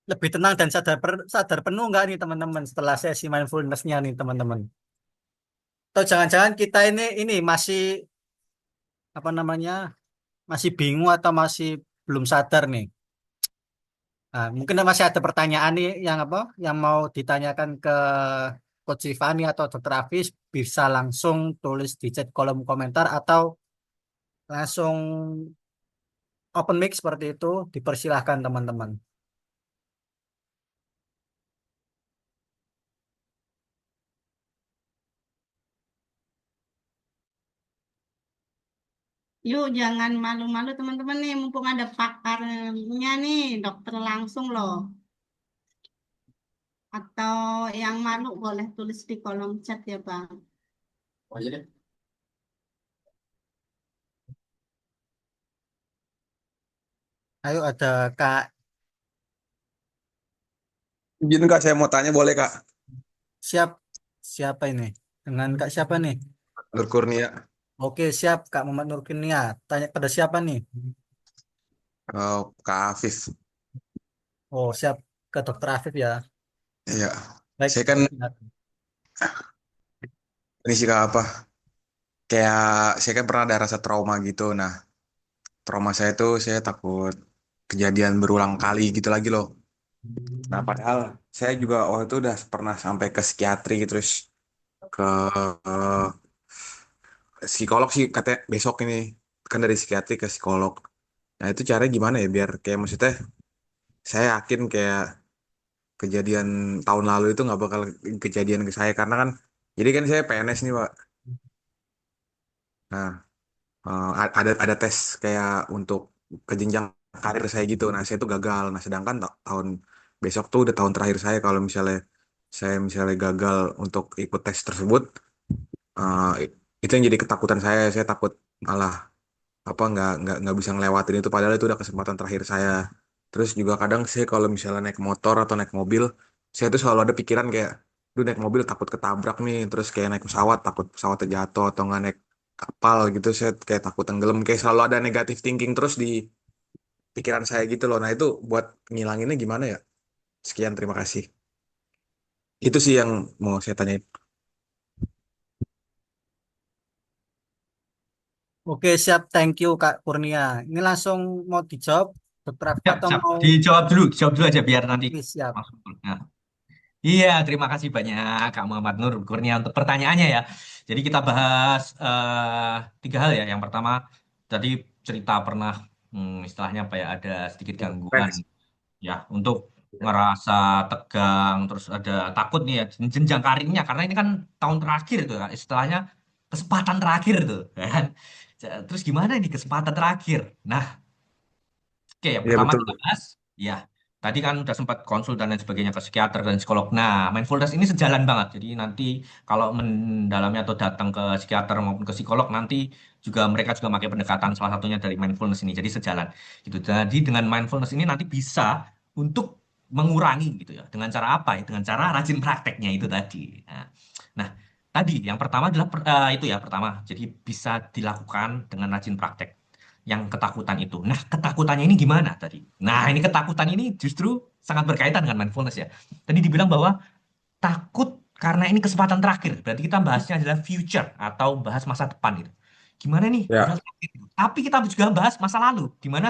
lebih tenang dan sadar penuh nggak nih teman-teman setelah sesi mindfulness-nya nih teman-teman? Atau jangan-jangan kita ini masih apa namanya masih bingung atau masih belum sadar nih? Nah, mungkin masih ada pertanyaan nih yang apa yang mau ditanyakan ke Coach Rifani atau Dr. Hafiz, bisa langsung tulis di chat kolom komentar atau langsung open mic seperti itu, dipersilahkan teman-teman. Yuk, jangan malu-malu teman-teman nih, mumpung ada pakarnya nih, dokter langsung loh. Atau yang malu boleh tulis di kolom chat ya, Bang. Oh, iya deh. Ayo ada Kak, Izin Kak, saya mau tanya boleh Kak? siap siapa ini? Dengan Kak siapa nih? Nur Kurnia, Oke, siap Kak Muhammad Nurkinia. Tanya pada siapa nih? Kak Afif. Oh, siap ke Dokter Afif ya. Iya, Baik, saya kan dipersilakan. ini sih Kak apa? Kayak saya kan pernah ada rasa trauma gitu. Nah, trauma saya tuh saya takut kejadian berulang kali gitu lagi loh. Nah, padahal saya juga waktu itu udah pernah sampai ke psikiatri terus ke eh, psikolog sih katanya besok ini kan dari psikiatri ke psikolog. Nah, itu caranya gimana ya biar kayak maksudnya saya yakin kayak kejadian tahun lalu itu nggak bakal kejadian ke saya karena kan jadi kan saya PNS nih Pak. Nah ada tes kayak untuk ke jenjang karir saya gitu. Nah saya tuh gagal. Nah sedangkan tahun besok tuh udah tahun terakhir saya kalau misalnya saya misalnya gagal untuk ikut tes tersebut, eh, itu yang jadi ketakutan saya. Saya takut malah apa nggak bisa ngelewatin itu padahal itu udah kesempatan terakhir saya. Terus juga kadang saya kalau misalnya naik motor atau naik mobil saya tuh selalu ada pikiran kayak duh naik mobil takut ketabrak nih, terus kayak naik pesawat takut pesawatnya jatuh atau nggak naik kapal gitu saya kayak takut tenggelam, kayak selalu ada negatif thinking terus di pikiran saya gitu loh. Nah itu buat ngilanginnya gimana ya? Sekian, terima kasih. Itu sih yang mau saya tanyain. Oke, siap. Thank you Kak Kurnia. Ini langsung mau dijawab Dokter Afif Siap, atau siap. mau Dijawab dulu aja biar nanti Oke, siap. masuk. Nah, iya, terima kasih banyak Kak Muhammad Nur Kurnia untuk pertanyaannya ya. Jadi kita bahas tiga hal ya. Yang pertama, tadi cerita pernah istilahnya apa ya, ada sedikit gangguan PNS. ya untuk ngerasa tegang, terus ada takut nih ya jenjang karirnya karena ini kan tahun terakhir tuh kan, istilahnya kesempatan terakhir tuh kan. Terus gimana ini kesempatan terakhir? Nah, oke, yang Iya pertama betul. kita bahas, ya, tadi kan udah sempat konsul dan lain sebagainya ke psikiater dan psikolog. Nah, mindfulness ini sejalan banget. Jadi nanti kalau mendalami atau datang ke psikiater maupun ke psikolog, nanti juga mereka juga pakai pendekatan salah satunya dari mindfulness ini. Jadi sejalan gitu. Jadi dengan mindfulness ini nanti bisa untuk mengurangi gitu ya. Dengan cara apa ya? Dengan cara rajin prakteknya itu tadi. Nah, tadi yang pertama adalah itu ya pertama. Jadi bisa dilakukan dengan rajin praktek yang ketakutan itu. Nah, ketakutannya ini gimana tadi? Nah, ini ketakutan ini justru sangat berkaitan dengan mindfulness ya. Tadi dibilang bahwa takut karena ini kesempatan terakhir. Berarti kita bahasnya adalah future atau bahas masa depan gitu. Gimana nih? Ya, Padahal terakhir gitu. Tapi kita juga bahas masa lalu. Gimana?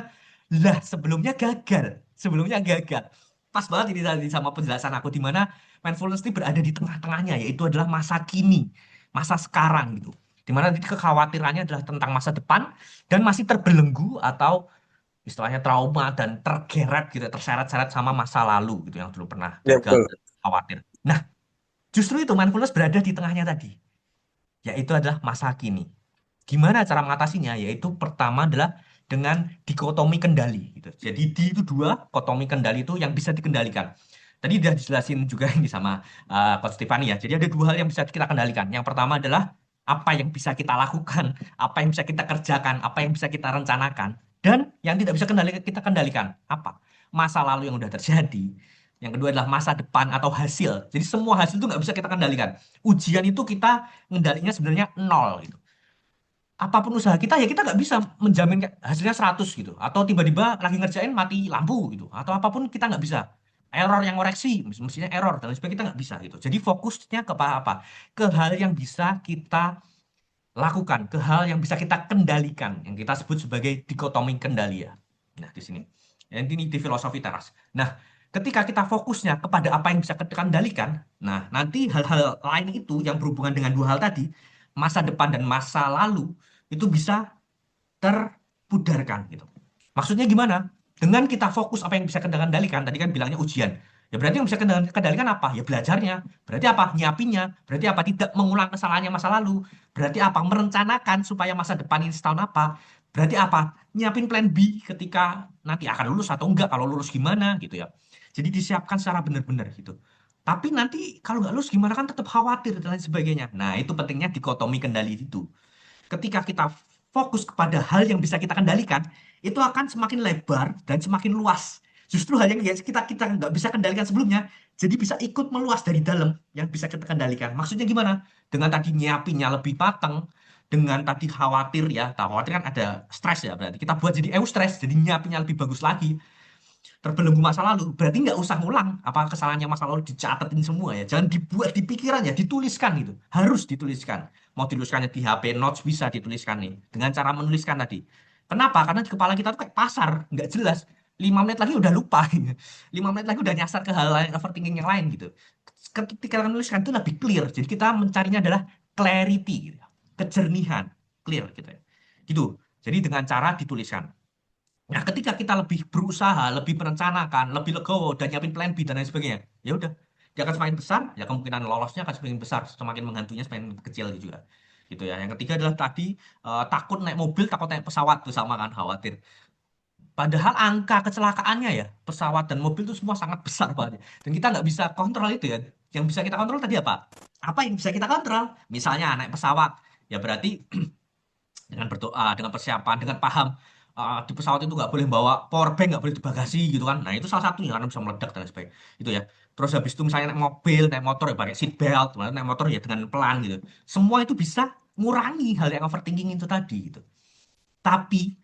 Lah, sebelumnya gagal. Sebelumnya gagal. Pas banget ini tadi sama penjelasan aku di mana mindfulness ini berada di tengah-tengahnya, yaitu adalah masa kini, masa sekarang gitu. Di mana nanti kekhawatirannya adalah tentang masa depan dan masih terbelenggu atau istilahnya trauma dan tergeret gitu, terseret-seret sama masa lalu gitu yang dulu pernah Ya gagal betul. dan khawatir. Nah, justru itu mindfulness berada di tengahnya tadi, yaitu adalah masa kini. Gimana cara mengatasinya? Yaitu pertama adalah dengan dikotomi kendali gitu. Jadi di itu dua kotomi kendali itu yang bisa dikendalikan. Tadi udah dijelasin juga ini sama Coach Stefani ya. Jadi ada dua hal yang bisa kita kendalikan. Yang pertama adalah apa yang bisa kita lakukan, apa yang bisa kita kerjakan, apa yang bisa kita rencanakan, dan yang tidak bisa kita kendalikan apa? Masa lalu yang udah terjadi. Yang kedua adalah masa depan atau hasil. Jadi semua hasil itu nggak bisa kita kendalikan. Ujian itu kita ngendalinya sebenarnya nol gitu. Apapun usaha kita ya kita nggak bisa menjamin hasilnya 100 gitu, atau tiba-tiba lagi ngerjain mati lampu gitu, atau apapun kita nggak bisa, error yang koreksi mestinya error dan lain sebagainya, kita nggak bisa gitu. Jadi fokusnya ke apa, ke hal yang bisa kita lakukan, ke hal yang bisa kita kendalikan, yang kita sebut sebagai dikotomi kendali ya. Nah di sini ini di filosofi teras. Nah, ketika kita fokusnya kepada apa yang bisa kita kendalikan, nah nanti hal-hal lain itu yang berhubungan dengan dua hal tadi, masa depan dan masa lalu, itu bisa terpudarkan gitu. Maksudnya gimana? Dengan kita fokus apa yang bisa kita kendalikan, tadi kan bilangnya ujian. Ya berarti yang bisa kita kendalikan apa? Ya belajarnya. Berarti apa? Nyiapinnya. Berarti apa? Tidak mengulang kesalahannya masa lalu. Berarti apa? Merencanakan supaya masa depan ini setahun apa? Berarti apa? Nyiapin plan B ketika nanti akan lulus atau enggak. Kalau lulus gimana gitu ya. Jadi disiapkan secara benar-benar gitu. Tapi nanti kalau nggak lulus gimana kan tetap khawatir dan lain sebagainya. Nah itu pentingnya dikotomi kendali itu. Ketika kita fokus kepada hal yang bisa kita kendalikan, itu akan semakin lebar dan semakin luas. Justru hal yang kita kita nggak bisa kendalikan sebelumnya, jadi bisa ikut meluas dari dalam yang bisa kita kendalikan. Maksudnya gimana? Dengan tadi nyiapinnya lebih matang, dengan tadi khawatir ya, khawatir kan ada stres ya, berarti kita buat jadi eustress, jadi nyiapinnya lebih bagus lagi, terbelenggu masa lalu, berarti nggak usah ngulang apa kesalahannya masa lalu, dicatetin semua ya, jangan dibuat di pikiran ya, dituliskan gitu, harus dituliskan. Mau dituliskannya di HP notes bisa dituliskan nih dengan cara menuliskan tadi. Kenapa? Karena di kepala kita tuh kayak pasar, nggak jelas, 5 menit lagi udah lupa. 5 menit lagi udah nyasar ke hal lain, overthinking yang lain gitu. Ketika kita menuliskan itu lebih clear, jadi kita mencarinya adalah clarity gitu ya. Kejernihan, clear gitu ya, gitu. Jadi dengan cara dituliskan. Nah, ketika kita lebih berusaha, lebih merencanakan, lebih legowo dan nyiapin plan B dan lain sebagainya, ya udah, dia akan semakin besar, ya kemungkinan lolosnya akan semakin besar, semakin menghantunya semakin kecil juga. Gitu ya. Yang ketiga adalah tadi takut naik mobil, takut naik pesawat tuh sama kan khawatir. Padahal angka kecelakaannya ya, pesawat dan mobil itu semua sangat besar banget. Dan kita nggak bisa kontrol itu ya. Yang bisa kita kontrol tadi apa? Apa yang bisa kita kontrol? Misalnya naik pesawat, ya berarti dengan berdoa, dengan persiapan, dengan paham di pesawat itu nggak boleh bawa power bank, nggak boleh di bagasi gitu kan. Nah itu salah satunya karena bisa meledak dan sebagainya. Itu ya. Terus habis itu misalnya naik mobil, naik motor ya pakai seat belt, naik motor ya dengan pelan gitu. Semua itu bisa ngurangi hal yang overthinking itu tadi gitu. Tapi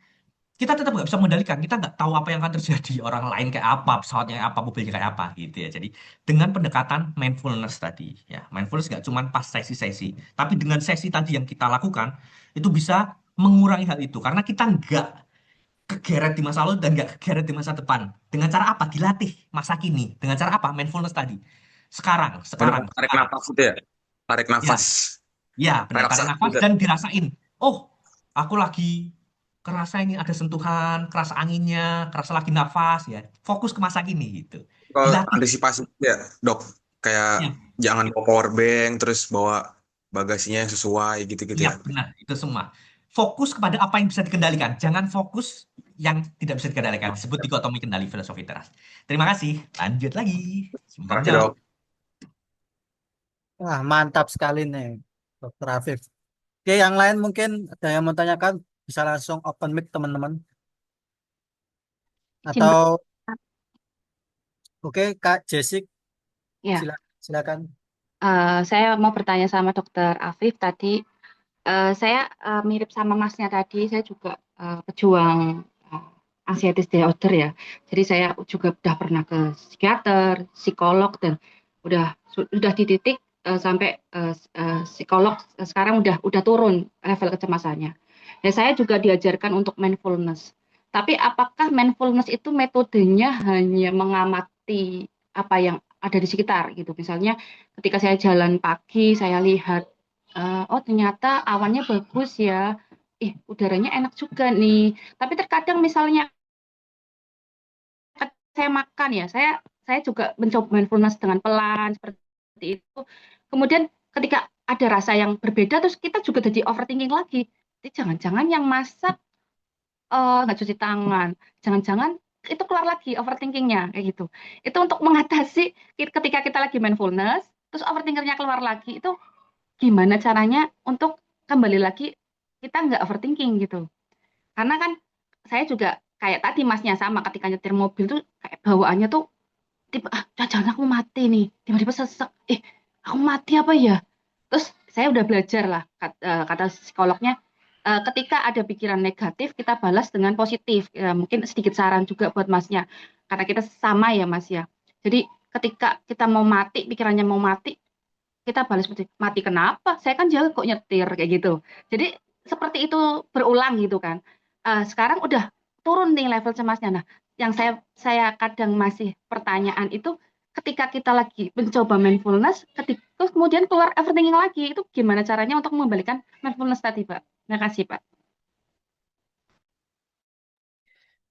kita tetap nggak bisa mengendalikan, kita nggak tahu apa yang akan terjadi, orang lain kayak apa, pesawatnya kayak apa, mobilnya kayak apa gitu ya. Jadi dengan pendekatan mindfulness tadi ya, mindfulness nggak cuma pas sesi-sesi, tapi dengan sesi tadi yang kita lakukan itu bisa mengurangi hal itu karena kita nggak kegeret di masa lalu dan nggak kegeret di masa depan. Dengan cara apa? Dilatih masa kini. Dengan cara apa? Mindfulness tadi. Sekarang, Benar, sekarang, tarik sekarang. nafas itu ya. Tarik Ya, nafas. ya, benar. Tarik Relaksasi nafas juga. dan dirasain. Oh, aku lagi kerasa ini ada sentuhan, kerasa anginnya, kerasa lagi nafas ya. Fokus ke masa kini gitu. Kalau Dilatih. antisipasi ya, Dok, kayak Ya, jangan bawa power bank, terus bawa bagasinya yang sesuai gitu-gitu iya, ya. benar. Itu semua. Fokus kepada apa yang bisa dikendalikan. Jangan fokus yang tidak bisa dikendalikan. Disebut dikotomi kendali filosofi teras. Terima kasih. Lanjut lagi. Semoga Makasih, menjawab. Dok. Wah, mantap sekali nih, Dokter Afif. Oke, yang lain mungkin ada yang mau tanyakan, bisa langsung open mic teman-teman. Izin Pak. Atau oke, Kak Jessic, Ya, silakan. saya mau bertanya sama Dokter Afif tadi. Saya mirip sama Masnya tadi. Saya juga pejuang anxiety disorder ya. Jadi saya juga udah pernah ke psikiater, psikolog dan sudah di titik sampai psikolog sekarang udah turun level kecemasannya. Dan saya juga diajarkan untuk mindfulness. Tapi apakah mindfulness itu metodenya hanya mengamati apa yang ada di sekitar gitu. Misalnya ketika saya jalan pagi, saya lihat, oh ternyata awannya bagus ya, udaranya enak juga nih. Tapi terkadang misalnya saya makan ya, saya juga mencoba mindfulness dengan pelan seperti itu. Kemudian ketika ada rasa yang berbeda, terus kita juga jadi overthinking lagi. Jadi jangan-jangan yang masak nggak cuci tangan, jangan-jangan itu keluar lagi overthinkingnya kayak gitu. Itu untuk mengatasi ketika kita lagi mindfulness, terus overthinkingnya keluar lagi, itu gimana caranya untuk kembali lagi kita nggak overthinking gitu. Karena kan saya juga kayak tadi masnya sama ketika nyetir mobil tuh kayak bawaannya tuh tiba jangan aku mati nih, tiba-tiba sesek, aku mati apa ya? Terus saya udah belajar lah kata psikolognya, ketika ada pikiran negatif kita balas dengan positif. Ya, mungkin sedikit saran juga buat masnya karena kita sama ya mas ya. Jadi ketika kita mau mati, pikirannya mau mati, kita balas seperti mati kenapa? Saya kan jaga kok nyetir kayak gitu. Jadi seperti itu berulang gitu kan. Sekarang udah turun nih level cemasnya. Nah, yang saya kadang masih pertanyaan itu ketika kita lagi mencoba mindfulness, terus kemudian keluar overthinking lagi, itu gimana caranya untuk membalikan mindfulness tadi, Pak? Terima kasih, Pak.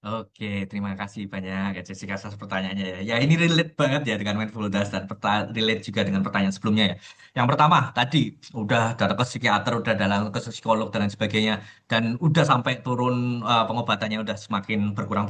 Oke, terima kasih banyak ya Jessica atas pertanyaannya ya. Ya ini relate banget ya dengan mindfulness dan relate juga dengan pertanyaan sebelumnya ya. Yang pertama tadi udah datang ke psikiater, udah dalam ke psikolog dan lain sebagainya, dan udah sampai turun pengobatannya udah semakin berkurang.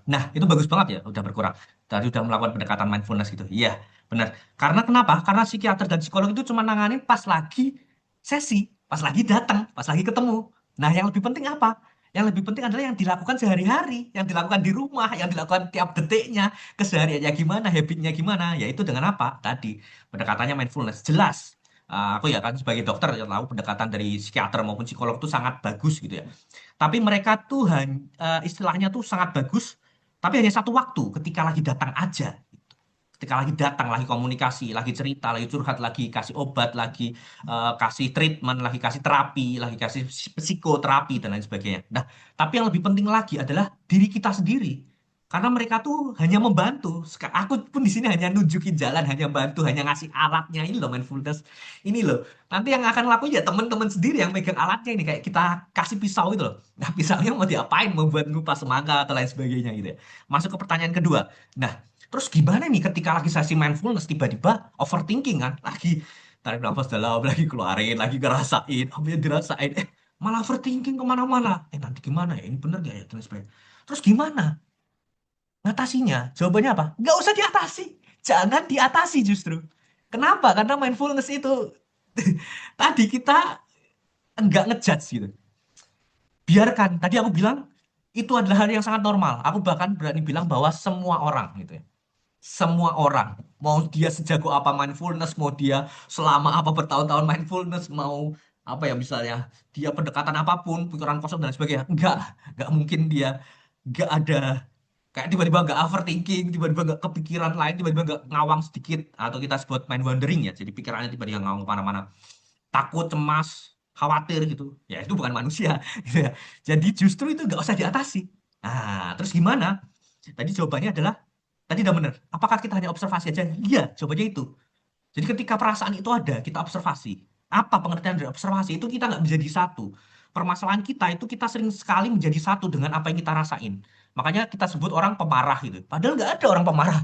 Nah itu bagus banget ya, udah berkurang. Tadi udah melakukan pendekatan mindfulness gitu. Iya benar. Karena kenapa? Karena psikiater dan psikolog itu cuma nanganin pas lagi sesi, pas lagi datang, pas lagi ketemu. Nah yang lebih penting apa? Yang lebih penting adalah yang dilakukan sehari-hari, yang dilakukan di rumah, yang dilakukan tiap detiknya, kesehariannya gimana, habitnya gimana, yaitu dengan apa? Tadi, pendekatannya mindfulness. Jelas, aku ya kan sebagai dokter, ya tahu pendekatan dari psikiater maupun psikolog itu sangat bagus gitu ya. Tapi mereka tuh istilahnya tuh sangat bagus, tapi hanya satu waktu ketika lagi datang aja. Ketika lagi datang, lagi komunikasi, lagi cerita, lagi curhat, lagi kasih obat, lagi kasih treatment, lagi kasih terapi, lagi kasih psikoterapi dan lain sebagainya. Nah, tapi yang lebih penting lagi adalah diri kita sendiri. Karena mereka tuh hanya membantu. Aku pun di sini hanya nunjukin jalan, hanya bantu, hanya ngasih alatnya ini loh mindfulness. Ini loh. Nanti yang akan lakuin ya teman-teman sendiri yang megang alatnya ini kayak kita kasih pisau itu loh. Nah, pisaunya mau diapain? Mau buat ngupas semangka atau lain sebagainya gitu ya. Masuk ke pertanyaan kedua. Nah, terus gimana nih ketika lagi sesi mindfulness tiba-tiba overthinking kan? Lagi tarik nafas dalam, lagi keluarin, lagi ngerasain, apa yang dirasain, malah overthinking kemana-mana. Nanti gimana ya? Ini bener gak ya? Dan sebagainya. Terus gimana? Ngatasinya? Jawabannya apa? Nggak usah diatasi. Jangan diatasi justru. Kenapa? Karena mindfulness itu tadi kita enggak ngejudge gitu. Biarkan. Tadi aku bilang itu adalah hal yang sangat normal. Aku bahkan berani bilang bahwa semua orang gitu ya. Semua orang, mau dia sejago apa mindfulness, mau dia selama apa bertahun-tahun mindfulness, mau apa ya misalnya dia pendekatan apapun, pikiran kosong dan sebagainya, enggak mungkin dia enggak ada kayak tiba-tiba enggak overthinking, tiba-tiba enggak kepikiran lain, tiba-tiba enggak ngawang sedikit atau kita sebut mind wandering ya, jadi pikirannya tiba-tiba ngawang kemana-mana, takut, cemas, khawatir gitu, ya itu bukan manusia, gitu ya. Jadi justru itu enggak usah diatasi. Nah, terus gimana? Tadi jawabannya adalah tadi udah bener. Apakah kita hanya observasi aja? Iya, jawabannya itu. Jadi ketika perasaan itu ada, kita observasi. Apa pengertian dari observasi? Itu kita nggak menjadi satu. Permasalahan kita itu kita sering sekali menjadi satu dengan apa yang kita rasain. Makanya kita sebut orang pemarah gitu. Padahal nggak ada orang pemarah.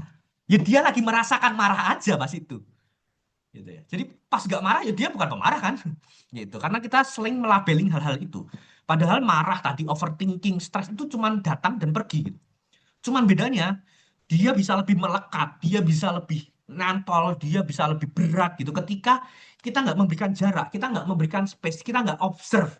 Ya dia lagi merasakan marah aja pas itu. Gitu ya. Jadi pas nggak marah ya dia bukan pemarah kan. Gitu. Karena kita sering melabeling hal-hal itu. Padahal marah tadi, overthinking, stres itu cuma datang dan pergi gitu. Cuman bedanya dia bisa lebih melekat, dia bisa lebih nantol, dia bisa lebih berat gitu. Ketika kita nggak memberikan jarak, kita nggak memberikan space, kita nggak observe.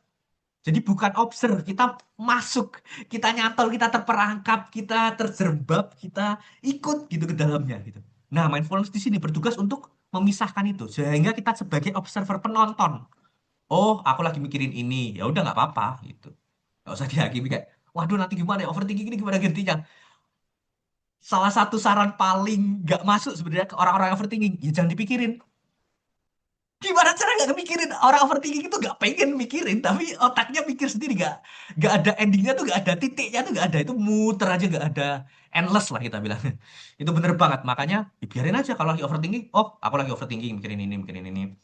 Jadi bukan observe, kita masuk, kita nyantol, kita terperangkap, kita terjerembab, kita ikut gitu ke dalamnya gitu. Nah, mindfulness di sini bertugas untuk memisahkan itu sehingga kita sebagai observer penonton. Oh, aku lagi mikirin ini, ya udah nggak apa-apa gitu. Nggak usah dihakimi kayak, waduh nanti gimana ya overthinking ini gimana gantinya? Salah satu saran paling nggak masuk sebenarnya ke orang-orang yang overthinking, ya jangan dipikirin. Gimana cara nggak mikirin? Orang overthinking itu nggak pengen mikirin, tapi otaknya mikir sendiri, nggak ada endingnya tuh, nggak ada titiknya tuh, nggak ada, itu muter aja, nggak ada endless lah kita bilang. Itu bener banget, makanya biarin aja kalau lagi overthinking. Oh, aku lagi overthinking, mikirin ini.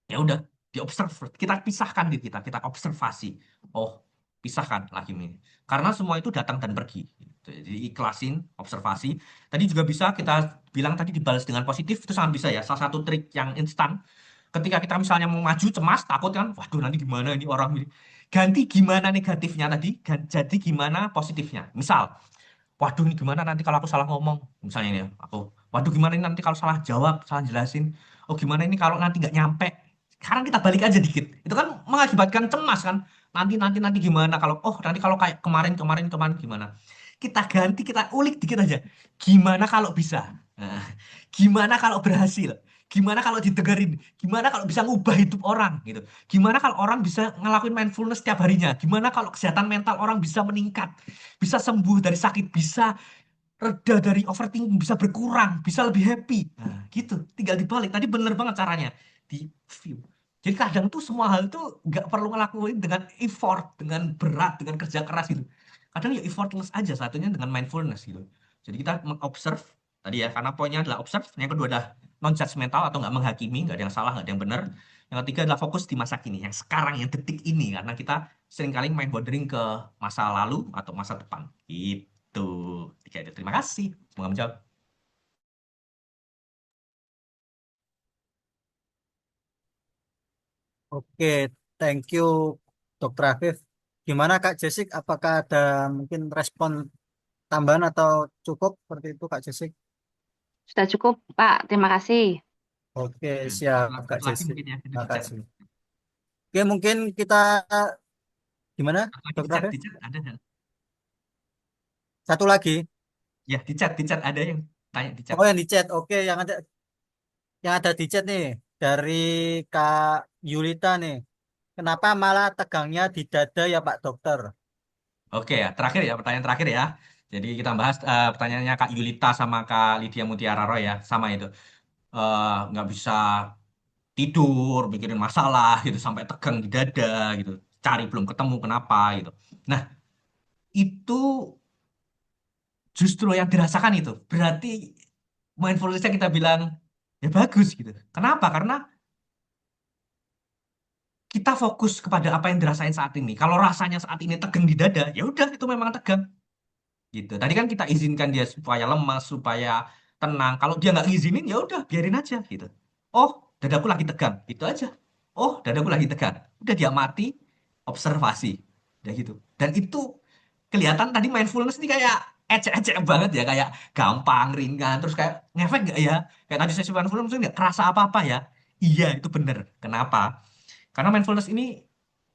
Ya udah, diobserv, kita pisahkan diri kita observasi. Oh, pisahkan lagi ini, karena semua itu datang dan pergi gitu. Jadi ikhlasin, observasi. Tadi juga bisa kita bilang, tadi dibalas dengan positif, itu sangat bisa ya, salah satu trik yang instan. Ketika kita misalnya mau maju, cemas, takut kan, waduh nanti gimana ini orang ini, ganti gimana negatifnya tadi, jadi gimana positifnya. Misal, waduh ini gimana nanti kalau aku salah ngomong, misalnya ini ya, aku, waduh gimana ini nanti kalau salah jawab, salah jelasin, oh gimana ini kalau nanti nggak nyampe. Sekarang kita balik aja dikit, itu kan mengakibatkan cemas kan, nanti gimana kalau, oh nanti kalau kayak kemarin gimana, kita ganti, kita ulik dikit aja, gimana kalau bisa. Nah, gimana kalau berhasil, gimana kalau didengerin, gimana kalau bisa ngubah hidup orang gitu, gimana kalau orang bisa ngelakuin mindfulness setiap harinya, gimana kalau kesehatan mental orang bisa meningkat, bisa sembuh dari sakit, bisa reda dari overthinking, bisa berkurang, bisa lebih happy. Nah, gitu. Tinggal dibalik. Tadi bener banget caranya. Di view. Jadi kadang tuh semua hal tuh nggak perlu ngelakuin dengan effort, dengan berat, dengan kerja keras gitu. Kadang ya effortless aja, satunya dengan mindfulness gitu. Jadi kita mengobserve tadi ya, karena poinnya adalah observe. Yang kedua adalah non-judgmental atau nggak menghakimi, nggak ada yang salah, nggak ada yang benar. Yang ketiga adalah fokus di masa kini, yang sekarang, yang detik ini, karena kita seringkali main wandering ke masa lalu atau masa depan. Gitu. Tiga itu. Terima kasih. Semoga menjawab. Oke, thank you Dokter Afif. Gimana Kak Jessic? Apakah ada mungkin respon tambahan atau cukup seperti itu Kak Jessic? Sudah cukup, Pak. Terima kasih. Oke, Ya, siap Kak satu lagi Jessic. mungkin ya, itu di chat. Makasih. Oke, mungkin kita gimana Satu lagi di Dokter chat, Afif? di chat ada nggak? Satu lagi. Ya, di chat ada yang tanya di chat. Oh, yang di chat. Oke, yang ada di chat nih dari Kak Yulita nih. Kenapa malah tegangnya di dada ya Pak Dokter? Oke ya, terakhir ya, pertanyaan terakhir ya. Jadi kita bahas pertanyaannya Kak Yulita sama Kak Lydia Mutiara Roy ya, sama itu. Nggak bisa tidur, mikirin masalah gitu, sampai tegang di dada gitu. Cari belum ketemu kenapa gitu. Nah, itu justru yang dirasakan itu. Berarti mindfulness-nya kita bilang, ya bagus gitu. Kenapa? Karena kita fokus kepada apa yang dirasain saat ini. Kalau rasanya saat ini tegang di dada, ya udah itu memang tegang. Gitu. Tadi kan kita izinkan dia supaya lemas, supaya tenang. Kalau dia nggak ngizinin, ya udah biarin aja gitu. Oh, dadaku lagi tegang, itu aja. Oh, dadaku lagi tegang. Udah dia mati, observasi, udah gitu. Dan itu kelihatan tadi mindfulness ini kayak ecek-ecek banget ya, kayak gampang, ringan, terus kayak ngefek nggak ya? Kayak tadi sesi mindfulness nggak kerasa apa-apa ya? Iya, itu bener. Kenapa? Karena mindfulness ini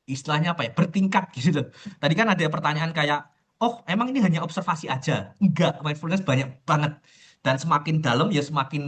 istilahnya apa ya, bertingkat gitu loh. Tadi kan ada pertanyaan kayak, oh emang ini hanya observasi aja? Enggak, mindfulness banyak banget. Dan semakin dalam ya semakin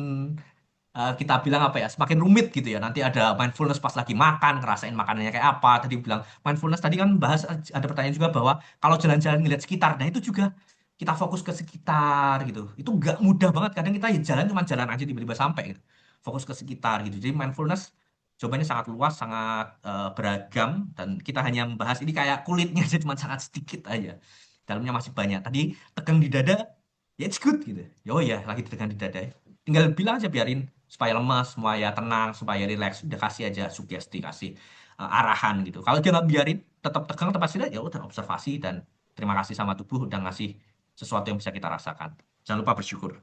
kita bilang apa ya, semakin rumit gitu ya. Nanti ada mindfulness pas lagi makan, ngerasain makanannya kayak apa. Tadi bilang mindfulness, tadi kan bahas, ada pertanyaan juga bahwa kalau jalan-jalan ngeliat sekitar, nah itu juga kita fokus ke sekitar gitu. Itu nggak mudah banget. Kadang kita ya jalan cuma jalan aja tiba-tiba sampai gitu. Fokus ke sekitar gitu. Jadi mindfulness jawabannya sangat luas, sangat beragam, dan kita hanya membahas ini kayak kulitnya aja cuma sangat sedikit aja. Dalamnya masih banyak. Tadi tegang di dada, ya it's good gitu. Ya, oh ya, lagi tegang di dada. Tinggal bilang aja, biarin supaya lemas, supaya tenang, supaya rileks. Udah kasih aja sugesti, kasih arahan gitu. Kalau dia nggak biarin, tetap tegang, tempat sini, ya udah observasi dan terima kasih sama tubuh udah ngasih sesuatu yang bisa kita rasakan. Jangan lupa bersyukur.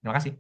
Terima kasih.